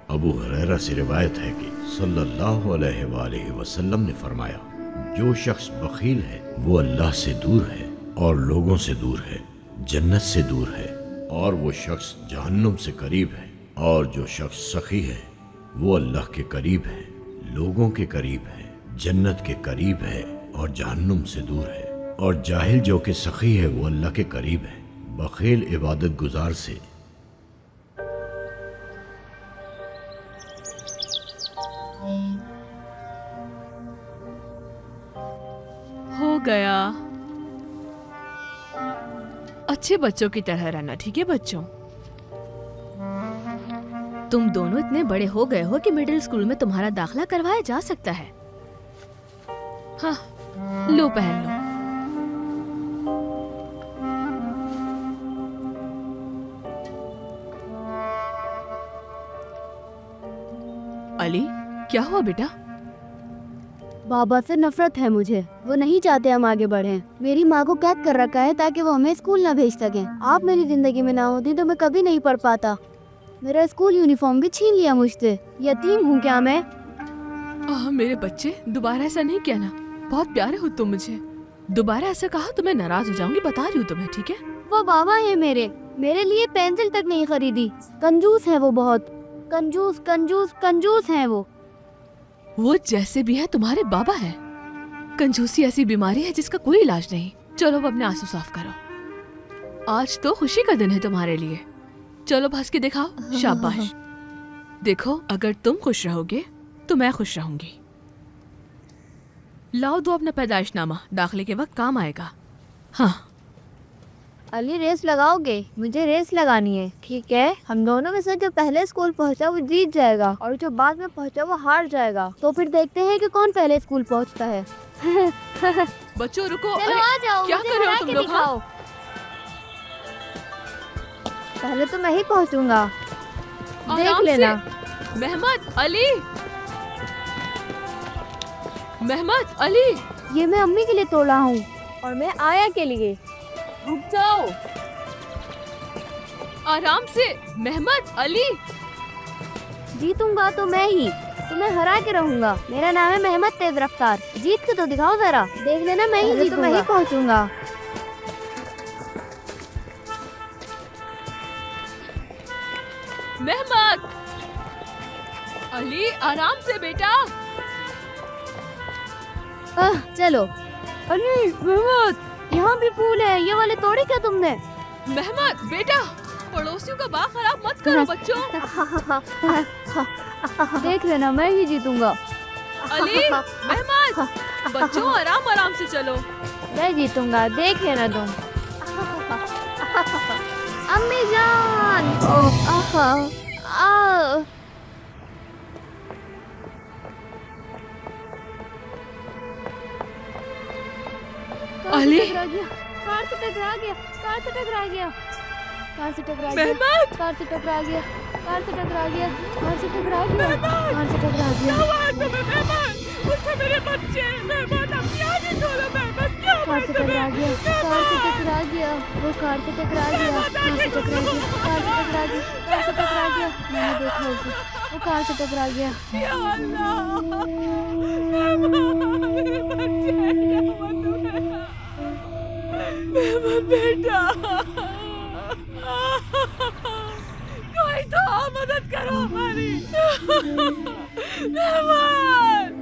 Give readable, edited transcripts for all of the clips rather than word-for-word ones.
अबू हुरैरा से रिवायत है कि सल्लल्लाहु अलैहि वसल्लम ने फरमाया, जो शख्स बखील है वो अल्लाह से दूर है और लोगों से दूर है, जन्नत से दूर है, और वो शख्स जहन्नुम से करीब है। और जो शख्स सखी है वो अल्लाह के करीब है, लोगों के करीब है, जन्नत के करीब है और जहन्नुम से दूर है। और जाहिल जो कि सखी है वो अल्लाह के करीब है, बखील इबादत गुजार से। हो गया। अच्छे बच्चों की तरह रहना, ठीक है बच्चों? तुम दोनों इतने बड़े हो गए हो कि मिडिल स्कूल में तुम्हारा दाखिला करवाया जा सकता है। हाँ, लो पहन लो। अली, क्या हुआ बेटा? बाबा से नफरत है मुझे। वो नहीं चाहते हम आगे बढ़ें। मेरी माँ को कैद कर रखा है ताकि वो हमें स्कूल ना भेज सकें। आप मेरी जिंदगी में ना होती तो मैं कभी नहीं पढ़ पाता। मेरा स्कूल यूनिफॉर्म भी छीन लिया मुझसे। यतीम हूँ क्या मैं? मेरे बच्चे, दोबारा ऐसा नहीं किया ना। बहुत प्यारे हो तुम मुझे। दोबारा ऐसा कहा तो मैं नाराज हो जाऊंगी, बता रही हूँ तुम्हें, ठीक है? वो बाबा है मेरे लिए पेंसिल तक नहीं खरीदी। कंजूस है वो, बहुत कंजूस कंजूस कंजूस है वो। जैसे भी है तुम्हारे बाबा है। कंजूसी ऐसी बीमारी है जिसका कोई इलाज नहीं। चलो अब अपने आंसू साफ करो। आज तो खुशी का दिन है तुम्हारे लिए। चलो हंस के दिखाओ। शाबाश। देखो, अगर तुम खुश रहोगे तो मैं खुश रहूंगी। लाओ दो अपना पैदाइशनामा, दाखिले के वक्त काम आएगा। हाँ अली, रेस लगाओगे? मुझे रेस लगानी है। ठीक है, हम दोनों में से जो पहले स्कूल पहुंचा वो जीत जाएगा और जो बाद में पहुंचा वो हार जाएगा। तो फिर देखते हैं कि कौन पहले स्कूल पहुंचता है। बच्चों रुको। चलो आ जाओ, क्या कर रहे हो तुम लोग? हाँ? पहले तो मैं ही पहुंचूंगा, देख लेना। मेहमद अली, मेहमद अली, ये मैं अम्मी के लिए तोड़ा हूँ और मैं आया के लिए। रुक जाओ, आराम से। मेहमद अली, जीतूंगा तो मैं ही, तुम्हें हरा के रहूंगा। मेरा नाम है मेहमद तेज रफ्तार। जीत के तो दिखाओ जरा, देख लेना। मैं ही जीतूंगा, मैं ही पहुंचूंगा। मेहमद अली, आराम से बेटा। चलो। अरे मेहमद, यहाँ भी पूल है। ये वाले तोड़े क्या तुमने? मेहमद बेटा, पड़ोसियों का बाग खराब मत करो बच्चों। देख लेना, मैं ही जीतूंगा। अली, मेहमद, बच्चों आराम आराम से चलो। मैं जीतूंगा, देख लेना तुम। अम्मी जान। अली, कार से टकरा गया, कार से टकरा गया, कार से टकरा गया, मेहमद, कार से टकरा गया, कार से टकरा गया, कार से टकरा गया, कार से टकरा गया। क्या हुआ तुम्हें मेहमद? उठो मेरे बच्चे। मेहमद, अपनी आंखें खोलो मेहमद। क्या हुआ कार से टकरा गया, कार से टकरा गया, वो कार से टकरा गया, कार से टकरा गया, कार से टकरा गया, कार से टकरा गया। मैंने देखा उसे, वो कार से टकरा गया। या अल्लाह, मेरे बच्चे, मेहमद बेटा, कोई तो मदद करो हमारी। मेहमद,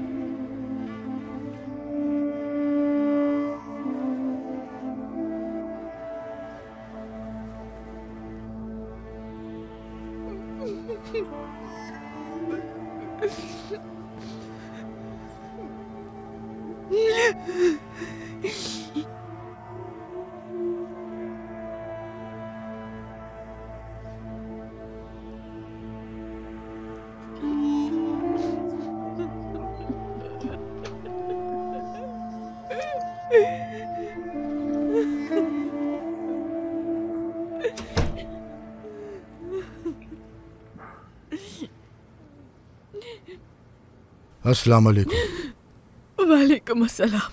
अस्सलाम वालेकुम। वालेकुम अस्सलाम।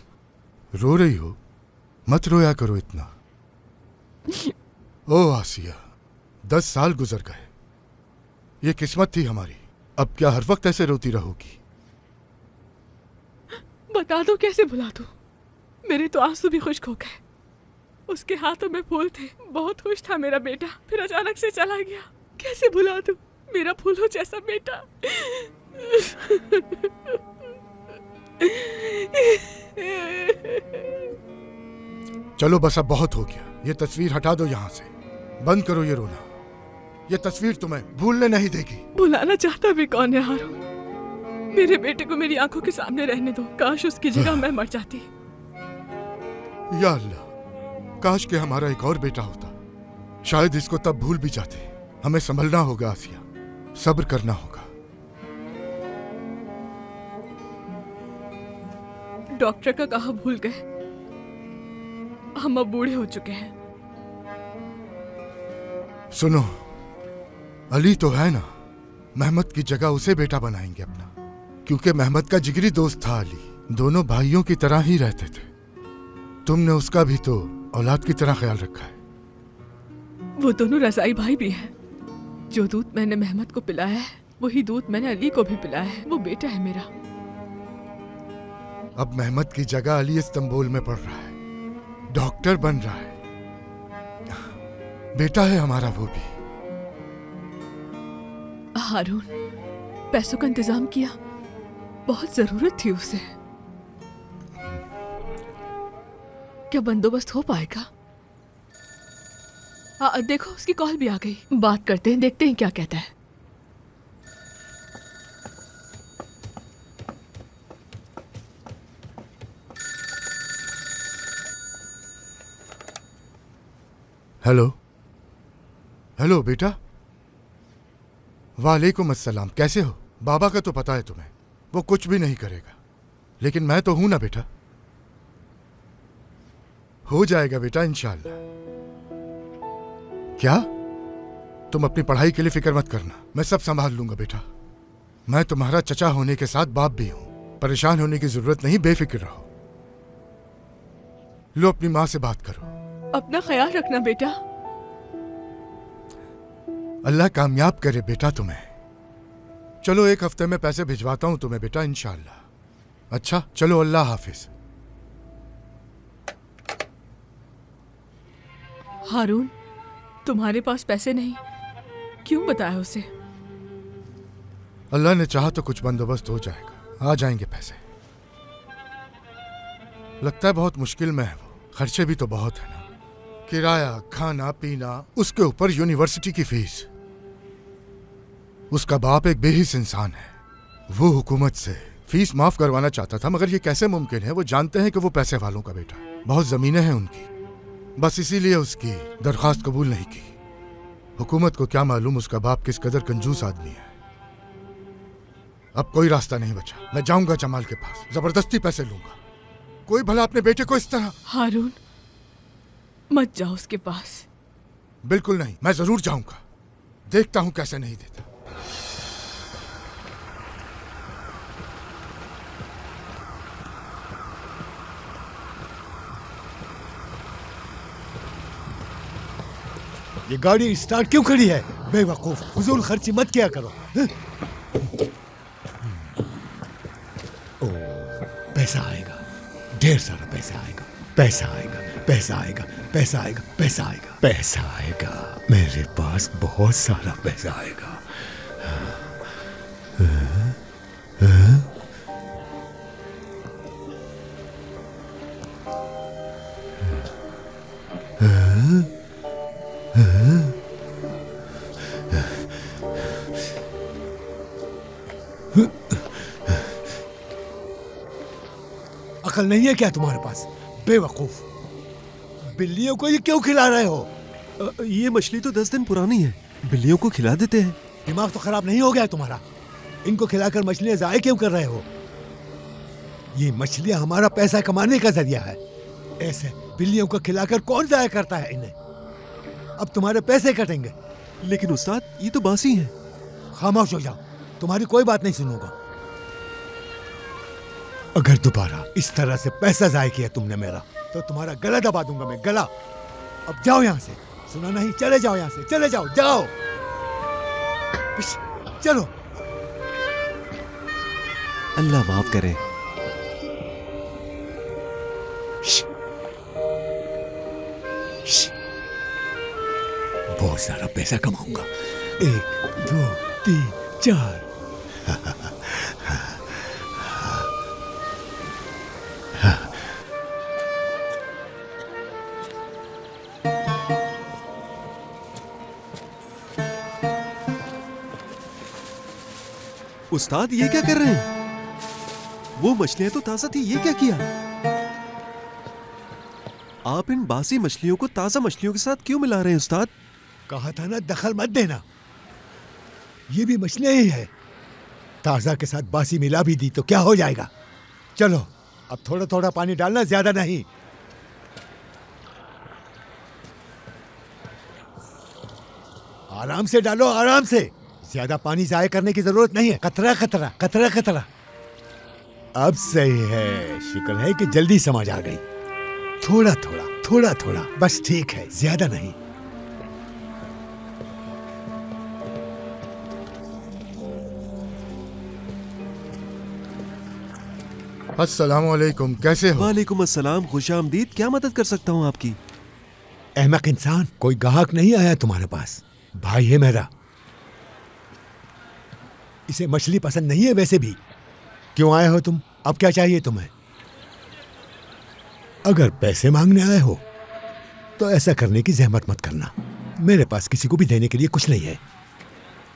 रो रही हो? मत रोया करो इतना। ओ आसिया, 10 साल गुजर गए। ये किस्मत थी हमारी अब क्या हर वक्त ऐसे रोती रहोगी? बता दो कैसे भुला दूं? मेरे तो आंसू भी खुश्क हो गए। उसके हाथों में फूल थे, बहुत खुश था मेरा बेटा, फिर अचानक से चला गया। कैसे भुला दूं मेरा फूलों जैसा बेटा? चलो बस अब बहुत हो गया। ये तस्वीर हटा दो यहाँ से। बंद करो ये रोना। ये तस्वीर तुम्हें भूलने नहीं देगी। भुलाना चाहता भी कौन है हारून? मेरे बेटे को मेरी आंखों के सामने रहने दो। काश उसकी जगह मैं मर जाती। या अल्लाह, काश के हमारा एक और बेटा होता। शायद इसको तब भूल भी जाते। हमें संभलना होगा आसिया, सब्र करना होगा। डॉक्टर का कहा भूल गए। हम अब बूढ़े हो चुके हैं। सुनो, अली तो है ना, महमद की जगह उसे बेटा बनाएंगे अपना, क्योंकि महमद का जिगरी दोस्त था अली। दोनों भाइयों की तरह ही रहते थे। तुमने उसका भी तो औलाद की तरह ख्याल रखा है। वो दोनों रज़ाई भाई भी हैं। जो दूध मैंने महमद को पिलाया है, वही दूध मैंने अली को भी पिलाया है। वो बेटा है मेरा। अब महमद की जगह अली इस्तांबुल में पढ़ रहा है, डॉक्टर बन रहा है। बेटा है हमारा वो भी। हारून, पैसों का इंतजाम किया, बहुत जरूरत थी उसे। क्या बंदोबस्त हो पाएगा? देखो उसकी कॉल भी आ गई। बात करते हैं, देखते हैं क्या कहता है। हेलो हेलो बेटा। वालेकुम अस्सलाम, कैसे हो? बाबा का तो पता है तुम्हें, वो कुछ भी नहीं करेगा, लेकिन मैं तो हूं ना बेटा। हो जाएगा बेटा इंशाअल्लाह। क्या? तुम अपनी पढ़ाई के लिए फिक्र मत करना, मैं सब संभाल लूंगा बेटा। मैं तुम्हारा चचा होने के साथ बाप भी हूं। परेशान होने की जरूरत नहीं, बेफिक्र रहो। लो अपनी माँ से बात करो। अपना ख्याल रखना बेटा। अल्लाह कामयाब करे बेटा तुम्हें। चलो एक हफ्ते में पैसे भिजवाता हूं तुम्हें बेटा इंशाअल्लाह। अच्छा चलो, अल्लाह हाफिज। हारून, तुम्हारे पास पैसे नहीं, क्यों बताया उसे? अल्लाह ने चाहा तो कुछ बंदोबस्त हो जाएगा, आ जाएंगे पैसे। लगता है बहुत मुश्किल में है वो, खर्चे भी तो बहुत है ना, किराया, खाना पीना, उसके ऊपर यूनिवर्सिटी की फीस। उसका बाप एक बेहिस इंसान है। वो हुकूमत से फीस माफ करवाना चाहता था, मगर ये कैसे मुमकिन है? वो जानते हैं कि वो पैसे वालों का बेटा है, बहुत जमीनें हैं उनकी, बस इसीलिए उसकी दरख्वास्त कबूल नहीं की। हुकूमत को क्या मालूम उसका बाप किस कदर कंजूस आदमी है। अब कोई रास्ता नहीं बचा, मैं जाऊंगा जमाल के पास, जबरदस्ती पैसे लूंगा। कोई भला अपने बेटे को इस तरह। हारून, मत जाओ उसके पास। बिल्कुल नहीं, मैं जरूर जाऊंगा, देखता हूं कैसे नहीं देता। ये गाड़ी स्टार्ट क्यों खड़ी है? बेवकूफ, फजूल खर्ची मत किया करो। ओ, पैसा आएगा, ढेर सारा पैसा आएगा, पैसा आएगा, पैसा आएगा, पैसा आएगा, पैसा आएगा, पैसा आएगा। मेरे पास बहुत सारा पैसा आएगा। अकल नहीं है क्या तुम्हारे पास? बेवकूफ, बिल्लियों को ये क्यों खिला रहे हो? ये मछली तो 10 दिन पुरानी है, बिल्लियों को खिला देते हैं। दिमाग तो खराब नहीं हो गया तुम्हारा? इनको खिलाकर मछलियां जाए क्यों कर रहे हो? ये मछलियां हमारा पैसा कमाने का जरिया है। ऐसे बिल्लियों को खिलाकर कौन जाया करता है इन्हें? अब तुम्हारे पैसे कटेंगे। लेकिन उस्ताद, ये तो बासी है। खामोश हो जाओ, तुम्हारी कोई बात नहीं सुनूंगा। अगर दोबारा इस तरह से पैसा जाया किया तुमने मेरा, तो तुम्हारा गला दबा दूंगा मैं, गला। अब जाओ यहाँ से, सुना नहीं? चले जाओ यहाँ से, चले जाओ, जाओ, चलो। अल्लाह माफ करे। बहुत सारा पैसा कमाऊंगा। 1 2 3 4। उस्ताद ये क्या कर रहे हैं? वो मछलियां तो ताजा थी, ये क्या किया? आप इन बासी मछलियों को ताजा मछलियों के साथ क्यों मिला रहे हैं उस्ताद? कहा था ना दखल मत देना। ये भी मछलियां ही है। ताजा के साथ बासी मिला भी दी तो क्या हो जाएगा। चलो अब थोड़ा थोड़ा पानी डालना, ज्यादा नहीं। आराम से डालो, आराम से। ज्यादा पानी जाया करने की जरूरत नहीं है। कतरा कतरा कतरा कतरा। अब सही है। शुक्र है कि जल्दी समझ आ गई। थोड़ा थोड़ा थोड़ा थोड़ा बस ठीक है, ज्यादा नहीं। अस्सलाम वालेकुम, कैसे हो? वालेकुम अस्सलाम, खुशामदीद। क्या मदद कर सकता हूँ आपकी? अहमक इंसान, कोई ग्राहक नहीं आया तुम्हारे पास? भाई है मेरा, इसे मछली पसंद नहीं है। वैसे भी क्यों आए हो तुम? अब क्या चाहिए तुम्हें? अगर पैसे मांगने आए हो तो ऐसा करने की जहमत मत करना। मेरे पास किसी को भी देने के लिए कुछ नहीं है,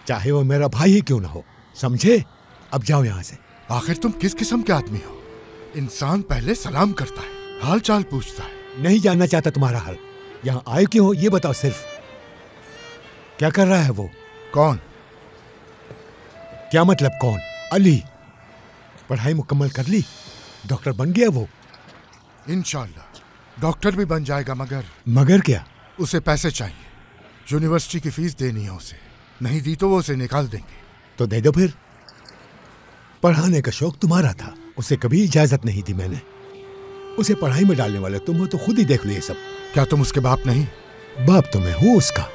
चाहे वो मेरा भाई ही क्यों ना हो। समझे? अब जाओ यहां से। आखिर तुम किस किस्म के आदमी हो? इंसान पहले सलाम करता है, हाल चाल पूछता है। नहीं जानना चाहता तुम्हारा हाल। यहाँ आए क्यों हो ये बताओ सिर्फ। क्या कर रहा है वो? कौन? क्या मतलब कौन? अली। पढ़ाई मुकम्मल कर ली, डॉक्टर बन गया वो। इंशाल्लाह डॉक्टर भी बन जाएगा, मगर क्या? उसे पैसे चाहिए। यूनिवर्सिटी की फीस देनी है उसे, नहीं दी तो वो उसे निकाल देंगे। तो दे दो फिर। पढ़ाने का शौक तुम्हारा था, उसे कभी इजाजत नहीं दी मैंने। उसे पढ़ाई में डालने वाले तुम हो तो खुद ही देख लो ये सब। क्या तुम उसके बाप नहीं? बाप तो मैं हूं उसका,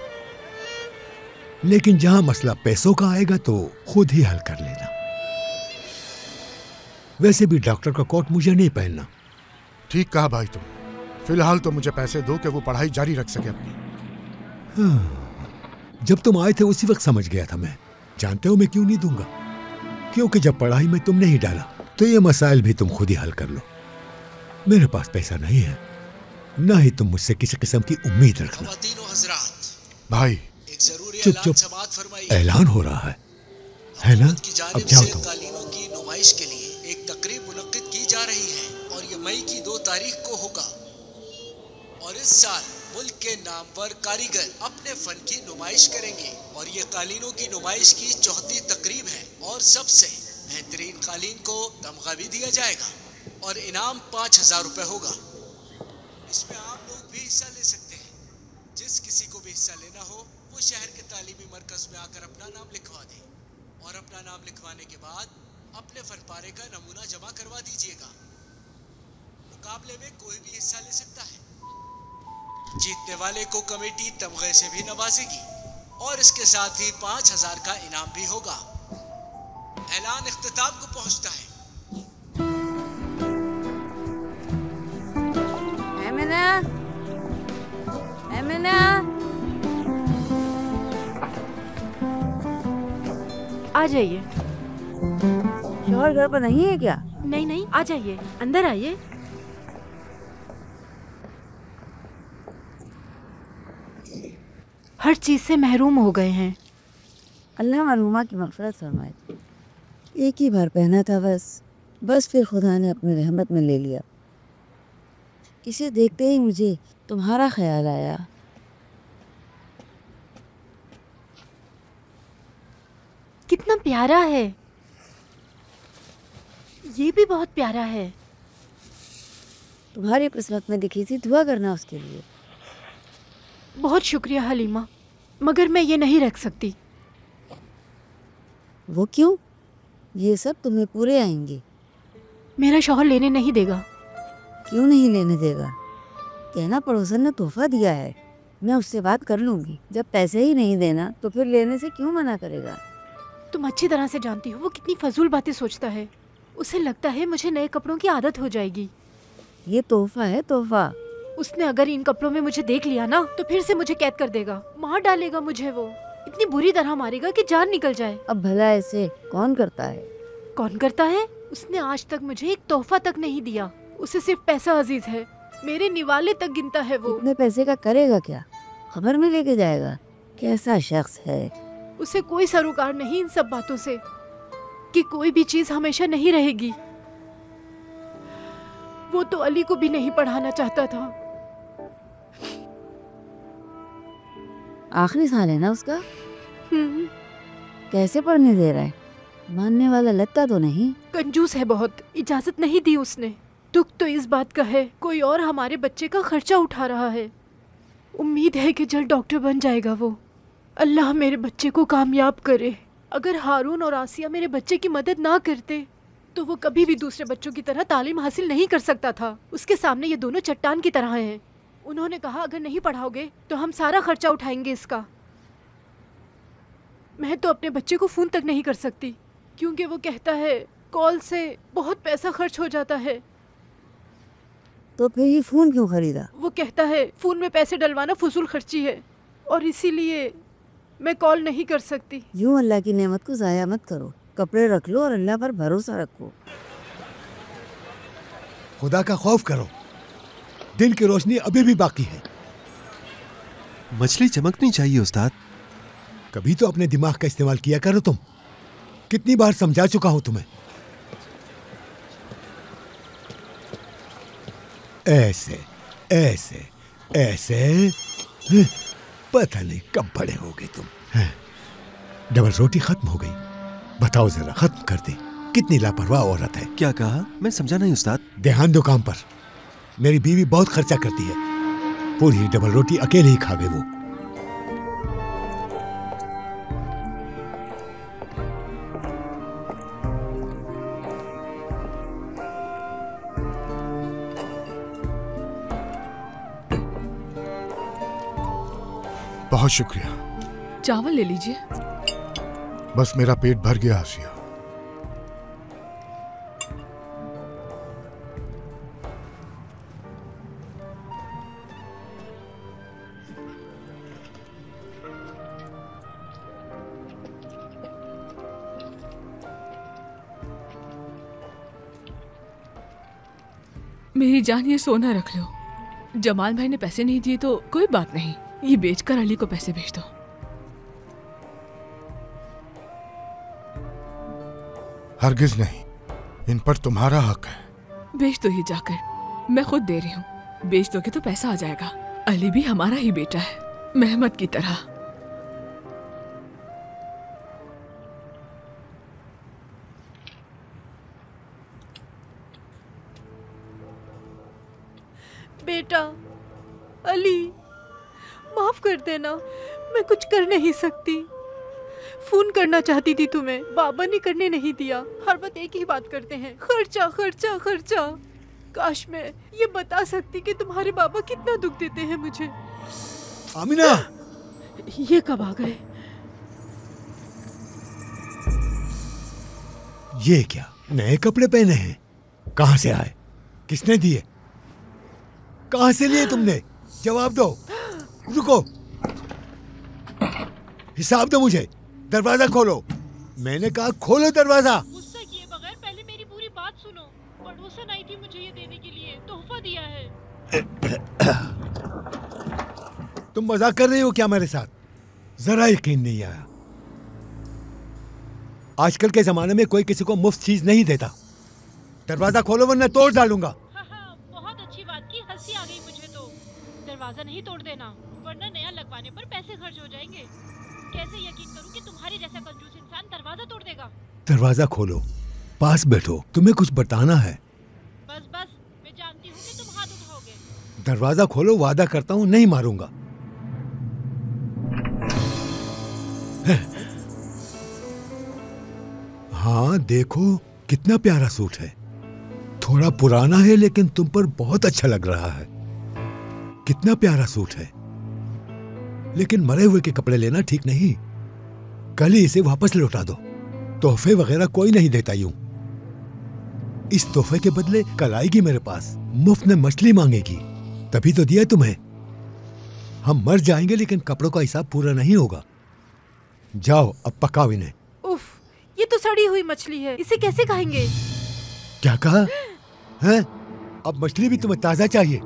लेकिन जहां मसला पैसों का आएगा तो खुद ही हल कर लेना। वैसे भी डॉक्टर का कोट मुझे नहीं पहनना। ठीक कहा भाई तुम। फिलहाल तो मुझे पैसे दो कि वो पढ़ाई जारी रख सके अपनी। जब तुम आए थे उसी वक्त समझ गया था मैं। जानते हो मैं क्यों नहीं दूंगा? क्योंकि जब पढ़ाई में तुमने ही डाला तो ये मसाइल भी तुम खुद ही हल कर लो। मेरे पास पैसा नहीं है, ना ही तुम मुझसे किसी किस्म की उम्मीद रखना। भाई चुप चुप, ऐलान हो रहा है ना? अब जाओ तुम। कालीनों की नुमाइश के लिए एक तकरीब मुनक्किद की जा रही है और ये मई की 2 तारीख को होगा। और इस साल मुल्क के नामवर कारीगर अपने फन की नुमाइश करेंगे और ये कालीनों की नुमाइश की 4थी तकरीब है। और सबसे बेहतरीन कालीन को तमगा भी दिया जाएगा और इनाम 5000 रुपए होगा। इसमें आप लोग भी हिस्सा ले सकते हैं। जिस किसी को भी हिस्सा लेना हो वो शहर के तालीमी मरकज में आकर अपना नाम लिखवा दे और अपना नाम लिखवाने के बाद अपने फनपारे का नमूना जमा करवा दीजिएगा। मुकाबले में कोई भी हिस्सा ले सकता है। जीतने वाले को कमेटी तमगे से भी नवाजेगी और इसके साथ ही 5000 का इनाम भी होगा। ऐलान इख्तिताम को पहुंचता है। एमिना, आ जाइए। शोहर घर पर नहीं है क्या? नहीं नहीं, आ जाइए, अंदर आइए। हर चीज से महरूम हो गए हैं। अल्लाह मरहुमा की मग़फ़िरत फरमाए। एक ही बार पहना था बस फिर खुदा ने अपनी रहमत में ले लिया। इसे देखते ही मुझे तुम्हारा ख्याल आया। कितना प्यारा है। ये भी बहुत प्यारा है। तुम्हारी किस्मत में दिखी थी, दुआ करना उसके लिए। बहुत शुक्रिया हलीमा, मगर मैं ये नहीं रख सकती। वो क्यों? ये सब तुम्हें पूरे आएंगे। मेरा शौहर लेने नहीं देगा। क्यों नहीं लेने देगा? कहना पड़ोसन ने तोहफा दिया है, मैं उससे बात कर लूँगी। जब पैसे ही नहीं देना तो फिर लेने से क्यों मना करेगा? तुम अच्छी तरह से जानती हो वो कितनी फजूल बातें सोचता है। उसे लगता है मुझे नए कपड़ों की आदत हो जाएगी। ये तोहफा है, तोहफा। उसने अगर इन कपड़ों में मुझे देख लिया ना तो फिर से मुझे कैद कर देगा, मार डालेगा मुझे। वो इतनी बुरी तरह मारेगा कि जान निकल जाए। अब भला ऐसे कौन करता है? कौन करता है? उसने आज तक मुझे एक तोहफा तक नहीं दिया। उसे सिर्फ पैसा अजीज है, मेरे निवाले तक गिनता है वो। इतने पैसे का करेगा क्या? खबर में लेके जाएगा? कैसा शख्स है? उसे कोई सरोकार नहीं इन सब बातों से कि कोई भी चीज हमेशा नहीं रहेगी। वो तो अली को भी नहीं पढ़ाना चाहता था। आखिरी साल है ना उसका? कैसे पढ़ने दे रहा है? मानने वाला लगता तो नहीं। कंजूस है बहुत, इजाजत नहीं दी उसने। दुख तो इस बात का है कोई और हमारे बच्चे का खर्चा उठा रहा है। उम्मीद है कि जल्द डॉक्टर बन जाएगा वो। अल्लाह मेरे बच्चे को कामयाब करे। अगर हारून और आसिया मेरे बच्चे की मदद ना करते तो वो कभी भी दूसरे बच्चों की तरह तालीम हासिल नहीं कर सकता था। उसके सामने ये दोनों चट्टान की तरह हैं। उन्होंने कहा अगर नहीं पढ़ाओगे तो हम सारा खर्चा उठाएंगे इसका। मैं तो अपने बच्चे को फोन तक नहीं कर सकती क्योंकि वो कहता है कॉल से बहुत पैसा खर्च हो जाता है। तो फिर ये फोन क्यों खरीदा? वो कहता है फोन में पैसे डलवाना फजूल खर्ची है और इसीलिए मैं कॉल नहीं कर सकती। यूं अल्लाह की नेमत को जाया मत करो। कपड़े रख लो और अल्लाह पर भरोसा रखो। खुदा का खौफ करो, दिन की रोशनी अभी भी बाकी है। मछली चमकनी चाहिए उस्ताद। कभी तो अपने दिमाग का इस्तेमाल किया करो तुम। कितनी बार समझा चुका हूं तुम्हें। ऐसे ऐसे ऐसे पता नहीं कब बड़े होगे तुम। डबल रोटी खत्म हो गई। बताओ जरा, खत्म कर दी। कितनी लापरवाह औरत है। क्या कहा? मैं समझा नहीं उस्ताद। ध्यान दो काम पर। मेरी बीवी बहुत खर्चा करती है। पूरी डबल रोटी अकेले ही खा गए वो। बहुत शुक्रिया। चावल ले लीजिए। बस मेरा पेट भर गया आसिया। मेरी जान, ये सोना रख लो। जमाल भाई ने पैसे नहीं दिए तो कोई बात नहीं, ये बेचकर अली को पैसे भेज दो। हरगिज नहीं, इन पर तुम्हारा हक है। बेच दो ये जाकर, मैं खुद दे रही हूँ। बेच दोगे तो पैसा आ जाएगा। अली भी हमारा ही बेटा है, मेहमद की तरह। बेटा अली, माफ कर देना, मैं कुछ कर नहीं सकती। फोन करना चाहती थी तुम्हें, बाबा ने करने नहीं दिया। हर वक्त एक ही बात करते हैं, खर्चा खर्चा खर्चा। काश मैं ये बता सकती कि तुम्हारे बाबा कितना दुख देते हैं मुझे। आमिना, ये कब आ गए? ये क्या नए कपड़े पहने हैं? कहाँ से आए? किसने दिए? कहाँ से लिए तुमने? जवाब दो। रुको, हिसाब दो मुझे। दरवाजा खोलो। मैंने कहा खोलो दरवाजा। गुस्सा किए बगैर पहले मेरी पूरी बात सुनो। पड़ोसन आई थी मुझे ये देने के लिए, तोहफा दिया है। तुम मजाक कर रही हो क्या मेरे साथ? जरा यकीन नहीं आया। आजकल के जमाने में कोई किसी को मुफ्त चीज नहीं देता। दरवाजा खोलो वरना तोड़ डालूंगा। बहुत अच्छी बात की, हंसी आ गई मुझे तो। दरवाजा नहीं तोड़ देना वरना नया लगवाने पर पैसे खर्च हो जाएंगे। कैसे यकीन करूं कि तुम्हारे जैसा कंजूस इंसान दरवाजा तोड़ देगा? दरवाजा खोलो, पास बैठो, तुम्हें कुछ बताना है। बस बस, मैं जानती हूँ कि तुम हाथ उठाओगे। दरवाजा खोलो, वादा करता हूँ नहीं मारूंगा। हाँ देखो, कितना प्यारा सूट है। थोड़ा पुराना है लेकिन तुम पर बहुत अच्छा लग रहा है। कितना प्यारा सूट है। लेकिन मरे हुए के कपड़े लेना ठीक नहीं। कल ही इसे वापस लौटा दो। तोहफे वगैरह कोई नहीं देता यूं। इस तोहफे के बदले कल आएगी मेरे पास, मुफ्त में मछली मांगेगी, तभी तो दिया तुम्हें। हम मर जाएंगे लेकिन कपड़ों का हिसाब पूरा नहीं होगा। जाओ अब पकाओ इन्हें। उफ, ये तो सड़ी हुई मछली है, इसे कैसे खाएंगे? क्या कहा है? अब मछली भी तुम्हें ताजा चाहिए?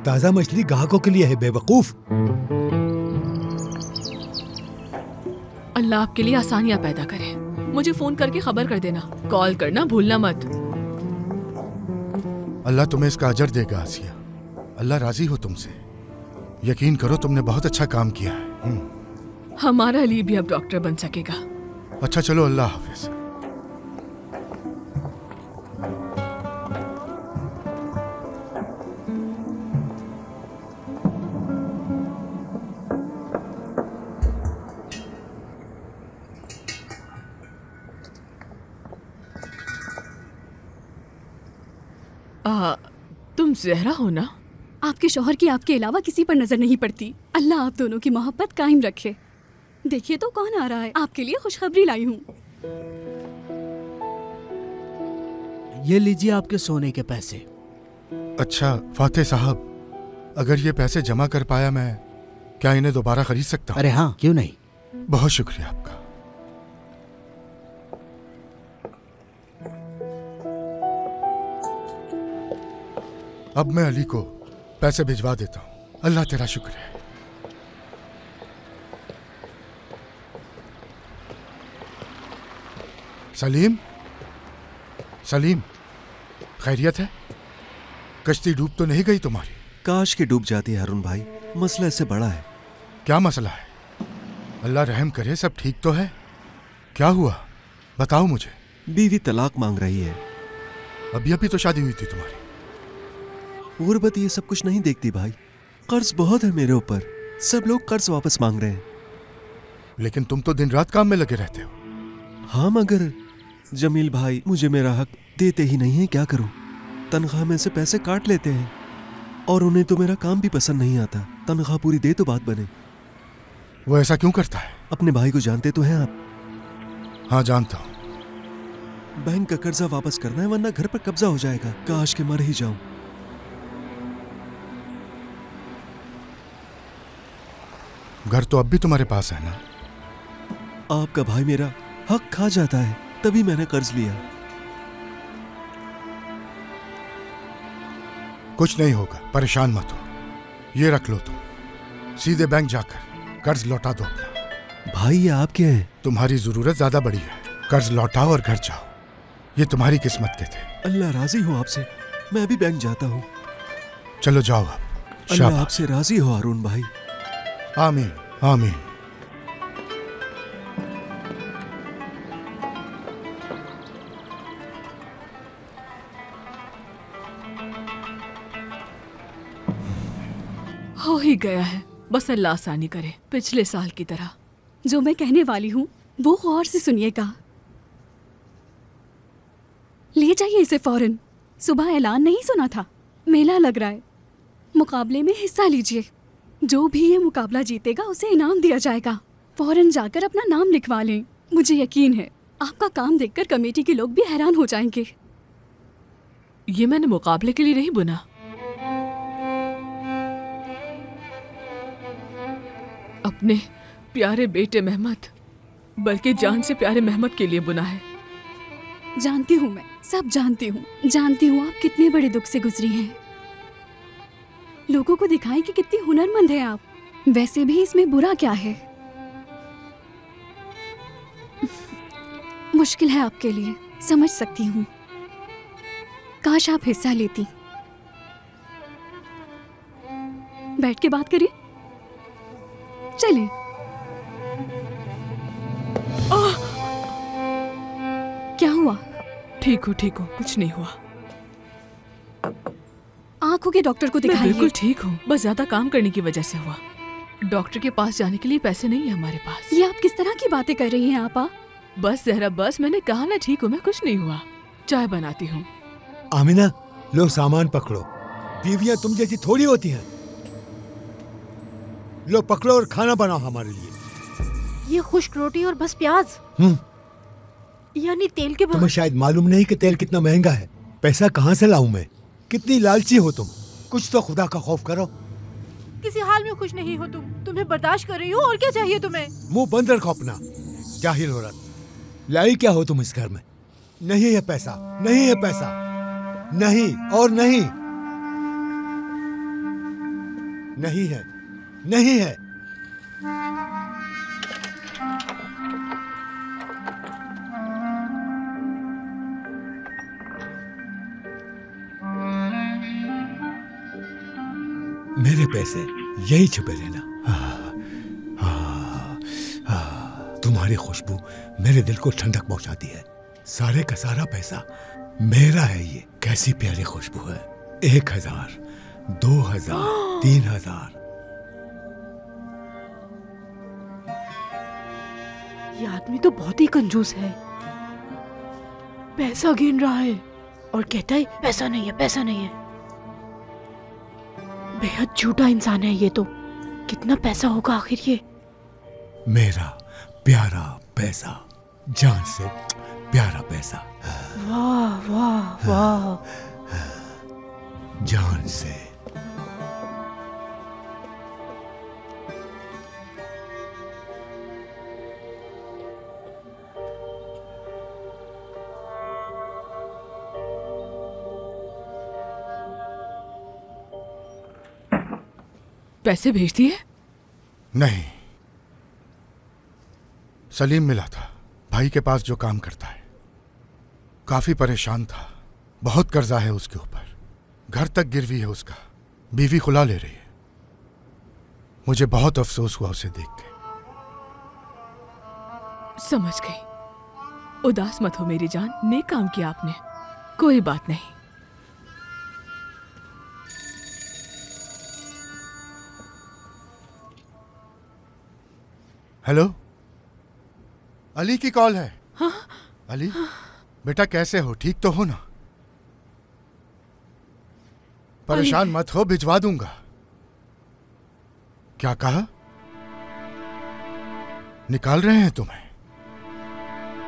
ताजा मछली ग्राहकों के लिए है बेवकूफ। अल्लाह आपके लिए आसानियां पैदा करे। मुझे फोन करके खबर कर देना, कॉल करना भूलना मत। अल्लाह तुम्हें इसका अजर देगा आसिया। अल्लाह राजी हो तुमसे। यकीन करो तुमने बहुत अच्छा काम किया है। हमारा अली भी अब डॉक्टर बन सकेगा। अच्छा चलो, अल्लाह हाफिज। तुम ज़हरा हो ना? आपके शौहर की आपके अलावा किसी पर नजर नहीं पड़ती। अल्लाह आप दोनों की मोहब्बत कायम रखे। देखिए तो कौन आ रहा है, आपके लिए खुशखबरी लाई हूँ। ये लीजिए आपके सोने के पैसे। अच्छा फातेह साहब, अगर ये पैसे जमा कर पाया मैं, क्या इन्हें दोबारा खरीद सकता हूँ? अरे हाँ, क्यों नहीं। बहुत शुक्रिया आपका। अब मैं अली को पैसे भिजवा देता हूँ। अल्लाह तेरा शुक्र है। सलीम, सलीम, खैरियत है? कश्ती डूब तो नहीं गई तुम्हारी? काश की डूब जाती है हारून भाई, मसला इससे बड़ा है। क्या मसला है? अल्लाह रहम करे, सब ठीक तो है? क्या हुआ बताओ मुझे। बीवी तलाक मांग रही है। अभी अभी तो शादी हुई थी तुम्हारी। गुर्बत ये सब कुछ नहीं देखती भाई, कर्ज बहुत है मेरे ऊपर, सब लोग कर्ज वापस मांग रहे हैं। लेकिन तुम तो दिन रात काम में लगे रहते हो। हाँ मगर जमील भाई मुझे मेरा हक देते ही नहीं है, क्या करूं? तनख्वाह में से पैसे काट लेते हैं और उन्हें तो मेरा काम भी पसंद नहीं आता। तनख्वाह पूरी दे तो बात बने। वो ऐसा क्यों करता है? अपने भाई को जानते तो हैं आप? हाँ जानता हूं। बैंक का कर्जा वापस करना है वरना घर पर कब्जा हो जाएगा। काश के मर ही जाऊं। घर तो अब भी तुम्हारे पास है ना? आपका भाई मेरा हक खा जाता है, तभी मैंने कर्ज लिया। कुछ नहीं होगा, परेशान मत हो। ये रख लो तुम, सीधे बैंक जाकर कर्ज लौटा दो अपना। भाई ये आपके हैं। तुम्हारी जरूरत ज्यादा बड़ी है। कर्ज लौटाओ और घर जाओ, ये तुम्हारी किस्मत के थे। अल्लाह राजी हो आपसे, मैं अभी बैंक जाता हूँ। चलो जाओ अब। अल्लाह आपसे राजी हो हारून भाई। आमीन आमीन। हो ही गया है, बस अल्लाह आसानी करे, पिछले साल की तरह। जो मैं कहने वाली हूँ वो गौर से सुनिएगा। ले जाइए इसे फौरन। सुबह ऐलान नहीं सुना था? मेला लग रहा है, मुकाबले में हिस्सा लीजिए। जो भी ये मुकाबला जीतेगा उसे इनाम दिया जाएगा। फौरन जाकर अपना नाम लिखवा लें। मुझे यकीन है आपका काम देखकर कमेटी के लोग भी हैरान हो जाएंगे। ये मैंने मुकाबले के लिए नहीं बुना। अपने प्यारे बेटे मेहमद, बल्कि जान से प्यारे मेहमद के लिए बुना है। जानती हूँ, मैं सब जानती हूँ। जानती हूँ आप कितने बड़े दुख से गुजरी हैं। लोगों को दिखाएं कि कितनी हुनरमंद है आप। वैसे भी इसमें बुरा क्या है? मुश्किल है आपके लिए, समझ सकती हूँ। काश आप हिस्सा लेती। बैठ के बात करिए। चलें। क्या हुआ? ठीक हो, कुछ नहीं हुआ। आंखों के डॉक्टर को दिखाइए। मैं बिल्कुल ठीक हूँ, बस ज्यादा काम करने की वजह से हुआ। डॉक्टर के पास जाने के लिए पैसे नहीं है हमारे पास। ये आप किस तरह की बातें कर रही हैं आपा? बस जहरा, बस मैंने कहा ना ठीक हूँ मैं, कुछ नहीं हुआ। चाय बनाती हूँ। आमिना, लो सामान पकड़ो। बीवियां तुम जैसी थोड़ी होती हैं। लो पकड़ो और खाना बनाओ हमारे लिए। ये खुश्क रोटी और बस प्याज। यानी तेल के तुम्हें शायद मालूम नहीं कि तेल कितना महंगा है। पैसा कहाँ से लाऊं मैं? कितनी लालची हो तुम। कुछ तो खुदा का खौफ करो। किसी हाल में खुश नहीं हो तुम। तुम्हें बर्दाश्त कर रही हो, और क्या चाहिए तुम्हें? मुंह बंद रखो अपना, जाहिल औरत। लाई क्या हो तुम इस घर में? नहीं है पैसा, नहीं है पैसा, नहीं और नहीं, नहीं है, नहीं है। मेरे पैसे यही छुपे रहना। तुम्हारी खुशबू मेरे दिल को ठंडक पहुंचाती है। सारे का सारा पैसा मेरा है। ये कैसी प्यारी खुशबू है। 1000, 2000, 3000। ये आदमी तो बहुत ही कंजूस है। पैसा गिन रहा है और कहता है पैसा नहीं है, पैसा नहीं है। बेहद झूठा इंसान है ये तो। कितना पैसा होगा आखिर ये? मेरा प्यारा पैसा, जान से प्यारा पैसा। वाह वाह वाह। जान से। पैसे भेज दिए? नहीं, सलीम मिला था, भाई के पास जो काम करता है। काफी परेशान था, बहुत कर्जा है उसके ऊपर, घर तक गिरवी है उसका, बीवी खुला ले रही है। मुझे बहुत अफसोस हुआ उसे देख के। समझ गई। उदास मत हो मेरी जान, नेक काम किया आपने। कोई बात नहीं। हेलो, अली की कॉल है। हाँ? अली, बेटा कैसे हो? ठीक तो हो ना? परेशान मत हो, भिजवा दूंगा। क्या कहा? निकाल रहे हैं तुम्हें?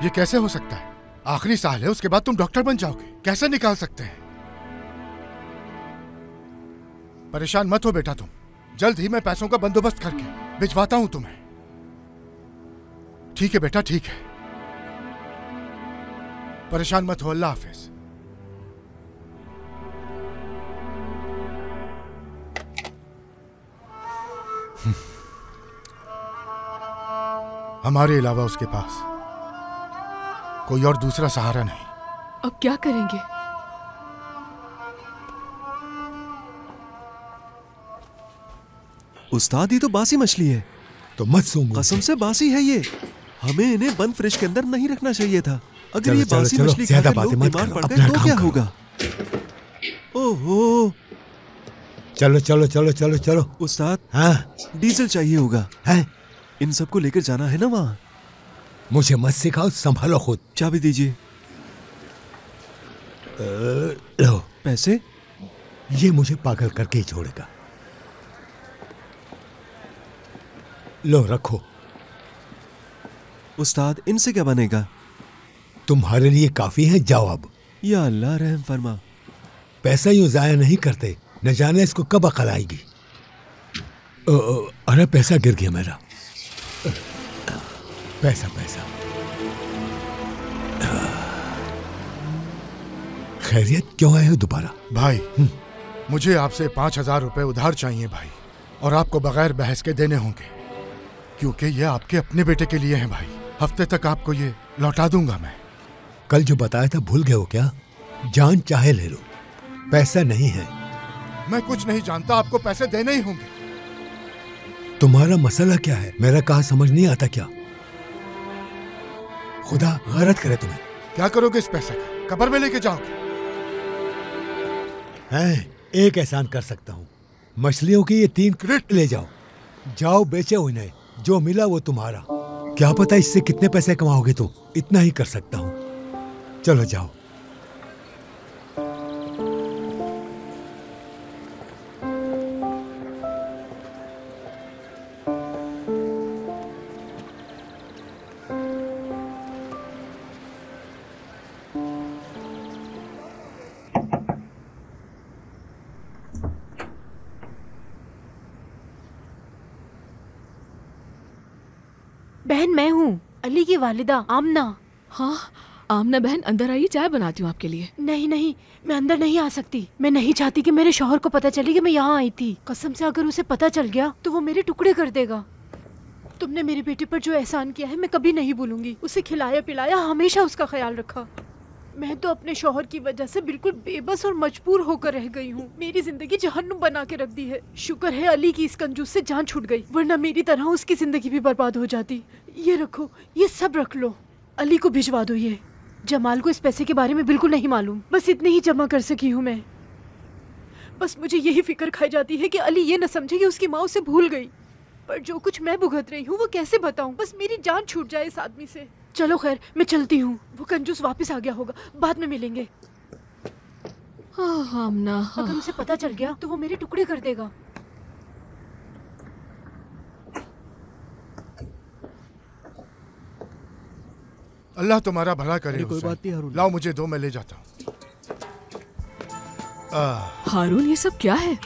ये कैसे हो सकता है? आखिरी साल है, उसके बाद तुम डॉक्टर बन जाओगे। कैसे निकाल सकते हैं? परेशान मत हो बेटा तुम। जल्द ही मैं पैसों का बंदोबस्त करके भिजवाता हूं तुम्हें। ठीक है बेटा, ठीक है। परेशान मत हो। अल्लाह हाफिज। हमारे अलावा उसके पास कोई और दूसरा सहारा नहीं। अब क्या करेंगे? उस्ताद, ये तो बासी मछली है। तो मत सूंघो। कसम से बासी है ये। हमें इन्हें बंद फ्रिज के अंदर नहीं रखना चाहिए था। अगर चलो, ये चलो, बासी चलो, मछली ज्यादा खाकर लोग बातें मत बीमार करो, पड़ अपना गए तो काम क्या करो। होगा? ओहो, चलो चलो चलो चलो चलो। उस्ताद, हाँ? डीजल चाहिए होगा। है? इन सबको लेकर जाना है ना वहाँ। मुझे मत सिखाओ, संभालो खुद। चाबी दीजिए। लो पैसे। ये मुझे पागल करके ही छोड़ेगा। लो रखो। उस्ताद, इनसे क्या बनेगा? तुम्हारे लिए काफी है, जाओ अब। या अल्लाह रहम फरमा। पैसा यूं जाया नहीं करते, न जाने इसको कब अकल आएगी। अरे पैसा गिर गया मेरा। पैसा पैसा। खैरियत, क्यों आए हो दोबारा? भाई, मुझे आपसे 5000 रुपए उधार चाहिए भाई, और आपको बगैर बहस के देने होंगे, क्योंकि ये आपके अपने बेटे के लिए हैं भाई। हफ्ते तक आपको ये लौटा दूंगा मैं। कल जो बताया था भूल गए हो क्या? जान चाहे ले लो, पैसा नहीं है। मैं कुछ नहीं जानता, आपको पैसे देने ही होंगे। तुम्हारा मसला क्या है? मेरा कहा समझ नहीं आता क्या? खुदा गलत करे तुम्हें। क्या करोगे इस पैसे का? कब्र में लेके जाओगे? हैं, एक एहसान कर सकता हूँ। मछलियों की ये 3 क्रेट ले जाओ। जाओ बेचो इन्हें, जो मिला वो तुम्हारा। क्या पता इससे कितने पैसे कमाओगे तुम। इतना ही कर सकता हूँ। चलो जाओ। बहन मैं हूँ, अली की वालिदा आमना। हाँ आमना बहन, अंदर आइए, चाय बनाती हूँ आपके लिए। नहीं नहीं, मैं अंदर नहीं आ सकती। मैं नहीं चाहती कि मेरे शौहर को पता चले कि मैं यहाँ आई थी। कसम से अगर उसे पता चल गया तो वो मेरे टुकड़े कर देगा। तुमने मेरे बेटे पर जो एहसान किया है मैं कभी नहीं भूलूंगी। उसे खिलाया पिलाया, हमेशा उसका ख्याल रखा। मैं तो अपने शौहर की वजह से बिल्कुल बेबस और मजबूर होकर रह गई हूँ। मेरी जिंदगी जहन्नुम बना के रख दी है। शुक्र है अली की इस कंजूस से जान छूट गई, वरना मेरी तरह उसकी जिंदगी भी बर्बाद हो जाती। ये रखो, ये सब रख लो, अली को भिजवा दो। ये जमाल को इस पैसे के बारे में बिल्कुल नहीं मालूम, बस इतनी ही जमा कर सकी हूँ मैं। बस मुझे यही फिक्र खाई जाती है कि अली ये न समझे कि उसकी माँ उसे भूल गई। पर जो कुछ मैं भुगत रही हूँ वो कैसे बताऊँ? बस मेरी जान छूट जाए इस आदमी से। चलो खैर, मैं चलती हूँ। वो कंजूस वापस आ गया होगा, बाद में मिलेंगे। आमना, अगर उसे पता चल गया तो वो मेरे टुकड़े कर देगा। अल्लाह तुम्हारा भला करे। कोई बात नहीं हारून। लाओ मुझे दो, मैं ले जाता हूँ। हारून ये सब क्या है?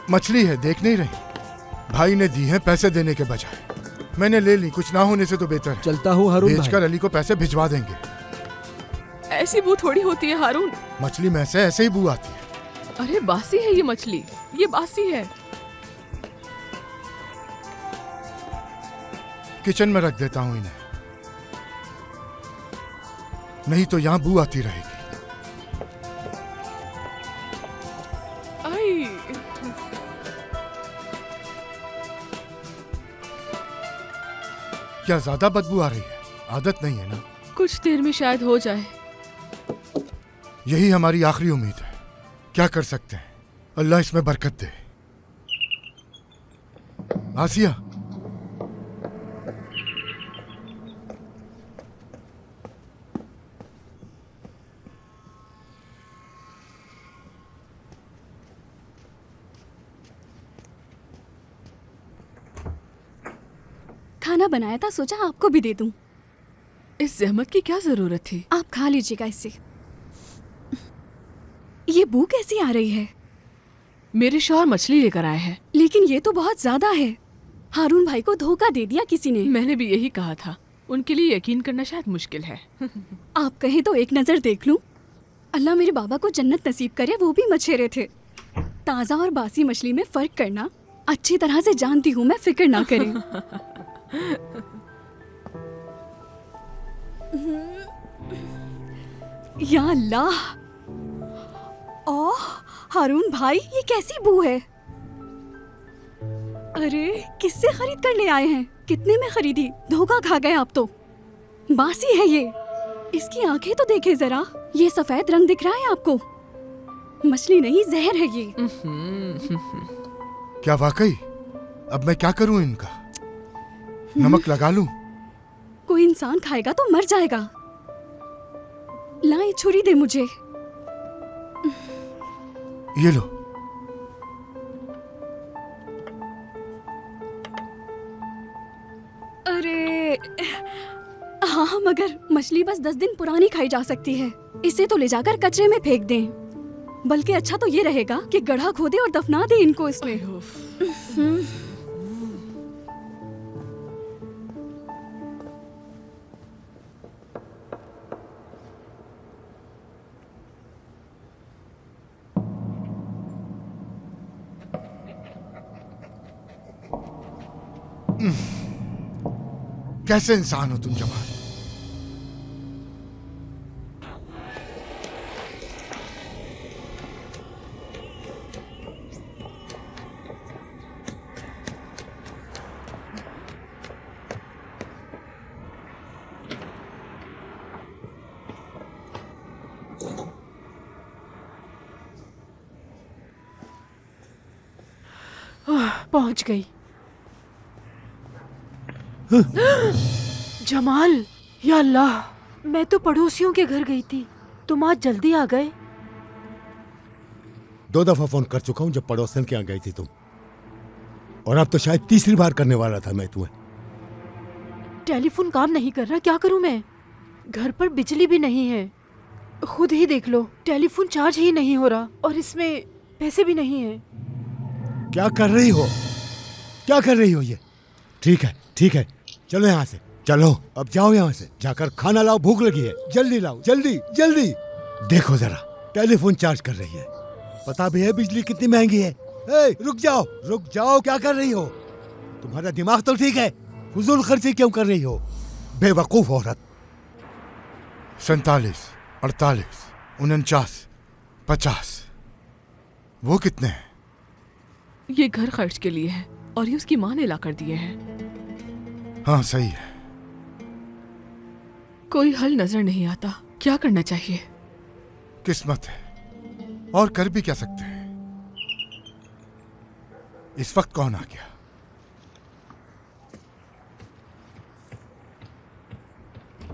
मछली है, देख नहीं रही? भाई ने दी है पैसे देने के बजाय। मैंने ले ली, कुछ ना होने से तो बेहतर है। चलता हूँ हारून। बेचकर अली को पैसे भिजवा देंगे। ऐसी बू थोड़ी होती है हारून। मछली में से ऐसे ही बू आती है। अरे बासी है ये मछली, ये बासी है। किचन में रख देता हूँ इन्हें, नहीं तो यहाँ बू आती रहेगी। क्या ज्यादा बदबू आ रही है? आदत नहीं है ना? कुछ देर में शायद हो जाए। यही हमारी आखिरी उम्मीद है। क्या कर सकते हैं? अल्लाह इसमें बरकत दे। आसिया, खाना बनाया था, सोचा आपको भी दे दूं। इस जहमत की क्या जरूरत थी? आप खा लीजिएगा इससे। ये बू कैसी आ रही है? मेरे शौहर मछली लेकर आए हैं। लेकिन ये तो बहुत ज्यादा है। हारून भाई को धोखा दे दिया किसी ने। मैंने भी यही कहा था, उनके लिए यकीन करना शायद मुश्किल है। आप कहें तो एक नजर देख लूं। अल्लाह मेरे बाबा को जन्नत नसीब करे, वो भी मछेरे थे। ताज़ा और बासी मछली में फ़र्क करना अच्छी तरह से जानती हूँ मैं, फिक्र ना करें। या अल्लाह, ओह हारून भाई, ये कैसी बू है? अरे किससे खरीद कर ले आए हैं? कितने में खरीदी? धोखा खा गए आप तो। बासी है ये। इसकी आंखें तो देखे जरा, ये सफेद रंग दिख रहा है आपको? मछली नहीं, जहर है ये। क्या वाकई? अब मैं क्या करूं इनका? नमक लगा लूं? कोई इंसान खाएगा तो मर जाएगा। ला ये छुरी दे मुझे। ये लो। अरे हाँ, मगर मछली बस 10 दिन पुरानी खाई जा सकती है। इसे तो ले जाकर कचरे में फेंक दें। बल्कि अच्छा तो ये रहेगा कि गड्ढा खोदे और दफना दे इनको इसमें। कैसे इंसान हो तुम जमाल? पहुंच गई। जमाल, या अल्लाह, मैं तो पड़ोसियों के घर गई थी, तुम आज जल्दी आ गए। 2 दफा फोन कर चुका हूं जब पड़ोसन के यहाँ गई थी तुम, और अब तो शायद तीसरी बार करने वाला था मैं तुम्हें। टेलीफोन काम नहीं कर रहा, क्या करूं मैं? घर पर बिजली भी नहीं है, खुद ही देख लो, टेलीफोन चार्ज ही नहीं हो रहा, और इसमें पैसे भी नहीं है। क्या कर रही हो? क्या कर रही हो ये? ठीक है, चलो यहाँ से चलो अब जाओ यहाँ से, जाकर खाना लाओ, भूख लगी है, जल्दी लाओ, जल्दी जल्दी। देखो जरा, टेलीफोन चार्ज कर रही है, पता भी है बिजली कितनी महंगी है। रुक जाओ, क्या कर रही हो? तुम्हारा दिमाग तो ठीक है, फुजूल खर्ची क्यों कर रही हो, बेवकूफ औरत। 47, 48, 49, 50, वो कितने हैं? ये घर खर्च के लिए है और ये उसकी माँ ने ला कर दिए हैं। हाँ सही है। कोई हल नजर नहीं आता, क्या करना चाहिए? किस्मत है, और कर भी क्या सकते हैं। इस वक्त कौन आ गया?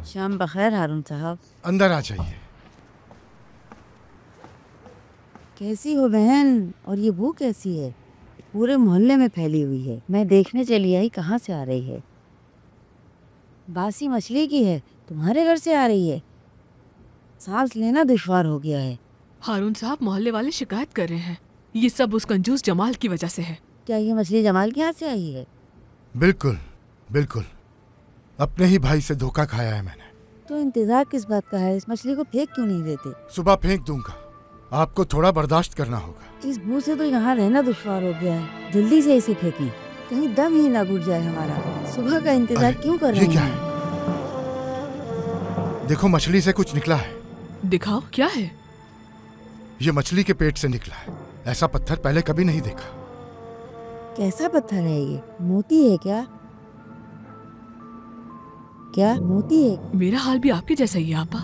शाम बखैर हारून साहब। अंदर आ जाइए। कैसी हो बहन? और ये बू कैसी है? पूरे मोहल्ले में फैली हुई है। मैं देखने चली आई कहाँ से आ रही है। बासी मछली की है, तुम्हारे घर से आ रही है। सांस लेना दुश्वार हो गया है। हारून साहब, मोहल्ले वाले शिकायत कर रहे हैं, ये सब उस कंजूस जमाल की वजह से है। क्या ये मछली जमाल के यहाँ से आई है? बिल्कुल बिल्कुल, अपने ही भाई से धोखा खाया है मैंने। तो इंतजार किस बात का है? इस मछली को फेंक क्यों नहीं देते? सुबह फेंक दूंगा, आपको थोड़ा बर्दाश्त करना होगा। इस भू से तो यहाँ रहना दुश्वार हो गया है। जल्दी से इसे फेंकी, कहीं दम ही ना घुट जाए हमारा। सुबह का इंतजार क्यों कर रहे हैं? ये क्या है? देखो, मछली से कुछ निकला है। दिखाओ क्या है? ये मछली के पेट से निकला है। ऐसा पत्थर पहले कभी नहीं देखा। कैसा पत्थर है ये? मोती है क्या? क्या मोती है? मेरा हाल भी आपके जैसा ही है आपा।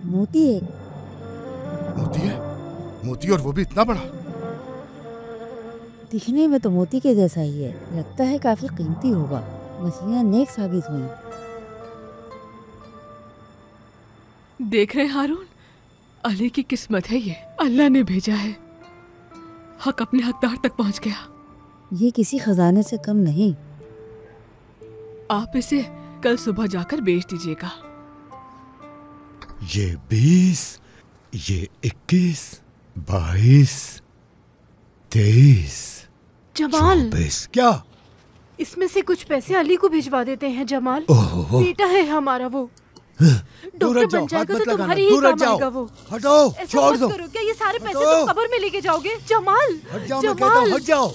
मोती है। मोती है? मोती, और वो भी इतना बड़ा? दिखने में तो मोती के जैसा ही है, लगता है काफी कीमती होगा। मछलियाँ नेक साबित हुई। देख रहे हारून, अली की किस्मत है ये, अल्लाह ने भेजा है। हक अपने हकदार तक पहुंच गया। ये किसी खजाने से कम नहीं। आप इसे कल सुबह जाकर बेच दीजिएगा। ये 20, ये 21, 22, 23, जमाल, 24। क्या? इसमें से कुछ पैसे अली को भिजवा देते हैं जमाल। ओहो। बेटा है हमारा वो। डॉक्टर बन जाएगा तो तुम्हारी ही काम आएगा वो। हटो, छोड़ दो। करो क्या? ये सारे पैसे तुम कब्र में लेके जाओगे? जमाल, हट जाओ, मैं कहता हूँ हट जाओ,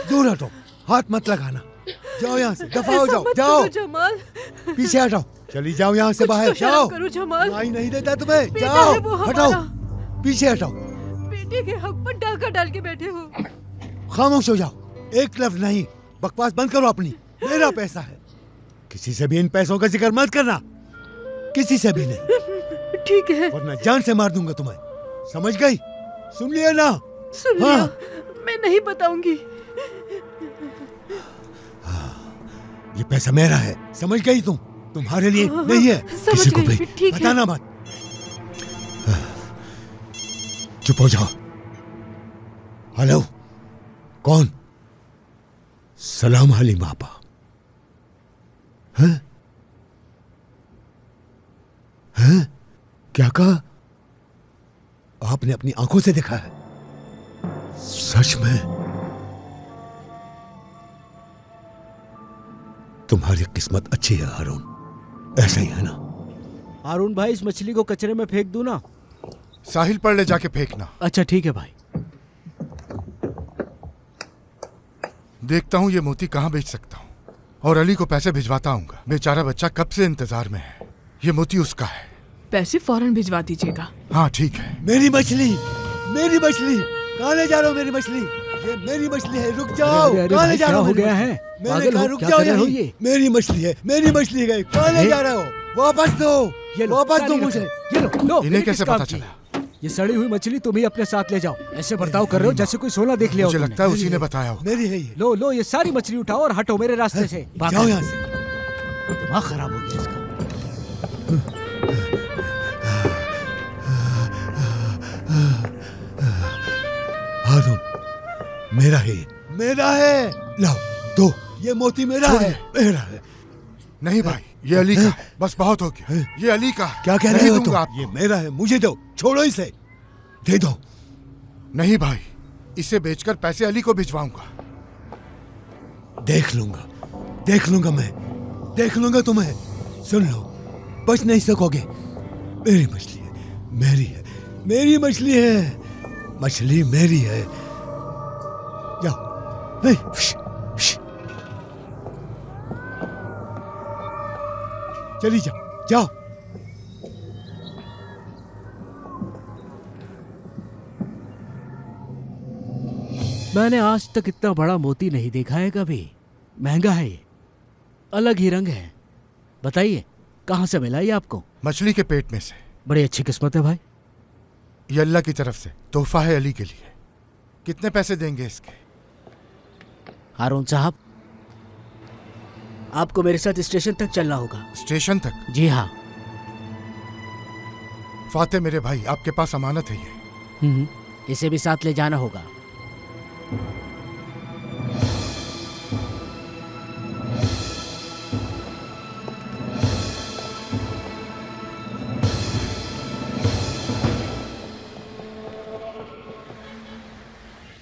दूर हटो, हाथ मत लगाना। जाओ यहाँ से, दफा हो जाओ, जाओ जमाल, पीछे हटाओ, चली जाओ यहाँ से बाहर, जाओ। करो जमाल, आई नहीं देता तुम्हें, जाओ, हटाओ, पीछे हटाओ। बेटे के हक पर डाका डाल के बैठे हो। खामोश हो जाओ, एक लफ्ज नहीं, बकवास बंद करो अपनी। मेरा पैसा है, किसी से भी इन पैसों का जिक्र मत करना, किसी से भी नहीं। ठीक है, वरना जान से मार दूंगा तुम्हें, समझ गई? सुन लिया ना? सुन लिया। मैं नहीं बताऊंगी। ये पैसा मेरा है, समझ गई तुम? तुम्हारे लिए नहीं है, किसी को भी बताना मत। चुप हो जाओ। हेलो, कौन? सलाम हलीम आपा। हैं? हैं? क्या कहा? आपने अपनी आंखों से देखा है? सच में? तुम्हारी किस्मत अच्छी है हारून, ऐसा ही है ना? हारून भाई, इस मछली को कचरे में फेंक दूं ना? साहिल पर ले जाके फेंकना। अच्छा ठीक है भाई। देखता हूँ ये मोती कहाँ बेच सकता हूँ, और अली को पैसे भिजवाता आऊंगा। बेचारा बच्चा कब से इंतजार में है। ये मोती उसका है। पैसे फौरन भिजवा दीजिएगा। हाँ ठीक है। मेरी मछली, मेरी मछली, कहाँ ले जा रहे हो मेरी मछली? ये मेरी मछली है, रुक जाओ। कहाँ ले जा रहे हो? हो गया है? मैंने कहा रुक जाओ यहीं। मेरी मछली है, मेरी मछली है, कहाँ ले जा रहे हो? वापस दो, वापस दो मुझे। ये लो। इन्हें कैसे पता चला? ये सड़ी हुई मछली तुम ही अपने साथ ले जाओ। ऐसे बर्ताव कर रहे हो जैसे कोई सोना देख लिया हो। मुझे लगता है उसी ने बताया होगा। मेरी है ये। लो, ये सारी मछली उठाओ और हटो मेरे रास्ते से। जाओ यहाँ से। दिमाग खराब हो गया इसका। हारून, मेरा है, मेरा है। लाओ, दो, ये मोती मेरा है, मेरा है। नहीं भाई, ये अली का है। बस बहुत हो गया, ये अली का है। क्या कह रहे हो तुम? ये मेरा है, मुझे दो, छोड़ो इसे, दे दो। नहीं भाई, इसे बेचकर पैसे अली को भिजवाऊंगा। देख लूंगा मैं, देख लूंगा तुम्हें। सुन लो, बच नहीं सकोगे। मेरी मछली है, मेरी मछली है, मछली मेरी है। जाओ, नहीं, चली जाओ। मैंने आज तक इतना बड़ा मोती नहीं देखा है कभी। महंगा है ये, अलग ही रंग है। बताइए कहाँ से मिला ये आपको? मछली के पेट में से। बड़ी अच्छी किस्मत है भाई। ये अल्लाह की तरफ से तोहफा है अली के लिए। कितने पैसे देंगे इसके? हारून साहब, आपको मेरे साथ स्टेशन तक चलना होगा। स्टेशन तक? जी हाँ। फाते मेरे भाई, आपके पास अमानत है ये। इसे भी साथ ले जाना होगा।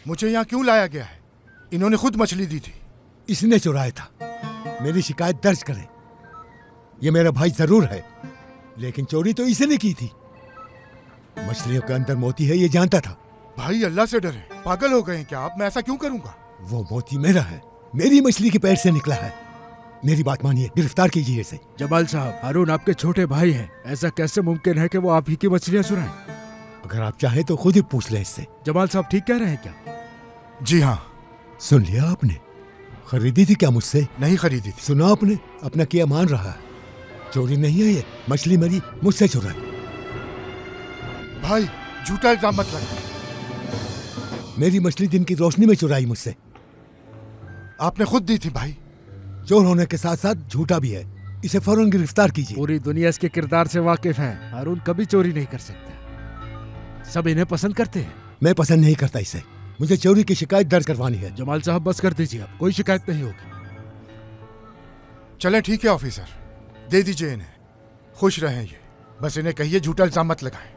मुझे यहाँ क्यों लाया गया है? इन्होंने खुद मछली दी थी। इसने चुराया था। मेरी शिकायत दर्ज करें। ये मेरा भाई जरूर है, लेकिन चोरी तो इसने की थी। मछलियों के अंदर मोती है ये जानता था। भाई अल्लाह से डरे, पागल हो गए क्या आप? मैं ऐसा क्यों करूंगा? वो मोती मेरा है, मेरी मछली के पेट से निकला है। मेरी बात मानिए, गिरफ्तार कीजिए इसे। जमाल साहब, हारून आपके छोटे भाई हैं। ऐसा कैसे मुमकिन है कि वो आप ही की मछलियां चुराएं? अगर आप चाहें तो खुद ही पूछ लें इससे। जमाल साहब ठीक कह रहे हैं क्या? जी हाँ। सुन लिया आपने? खरीदी थी क्या मुझसे? नहीं खरीदी थी। सुना आपने? अपना किया मान रहा है। चोरी नहीं है ये, मछली मेरी, मुझसे चुराई। भाई झूठा इल्जाम मत लगा। मेरी मछली दिन की रोशनी में चुराई मुझसे। आपने खुद दी थी भाई। चोर होने के साथ साथ झूठा भी है। इसे फौरन गिरफ्तार कीजिए। पूरी दुनिया इसके किरदार से वाकिफ है। हारून कभी चोरी नहीं कर सकता। सब इन्हें पसंद करते हैं। मैं पसंद नहीं करता इसे। मुझे चोरी की शिकायत दर्ज करवानी है। जमाल साहब बस कर दीजिए, अब कोई शिकायत नहीं होगी। चलें ठीक है ऑफिसर, दे दीजिए इन्हें। खुश रहें ये। बस इन्हें कहिए झूठा इल्जाम मत लगाएं।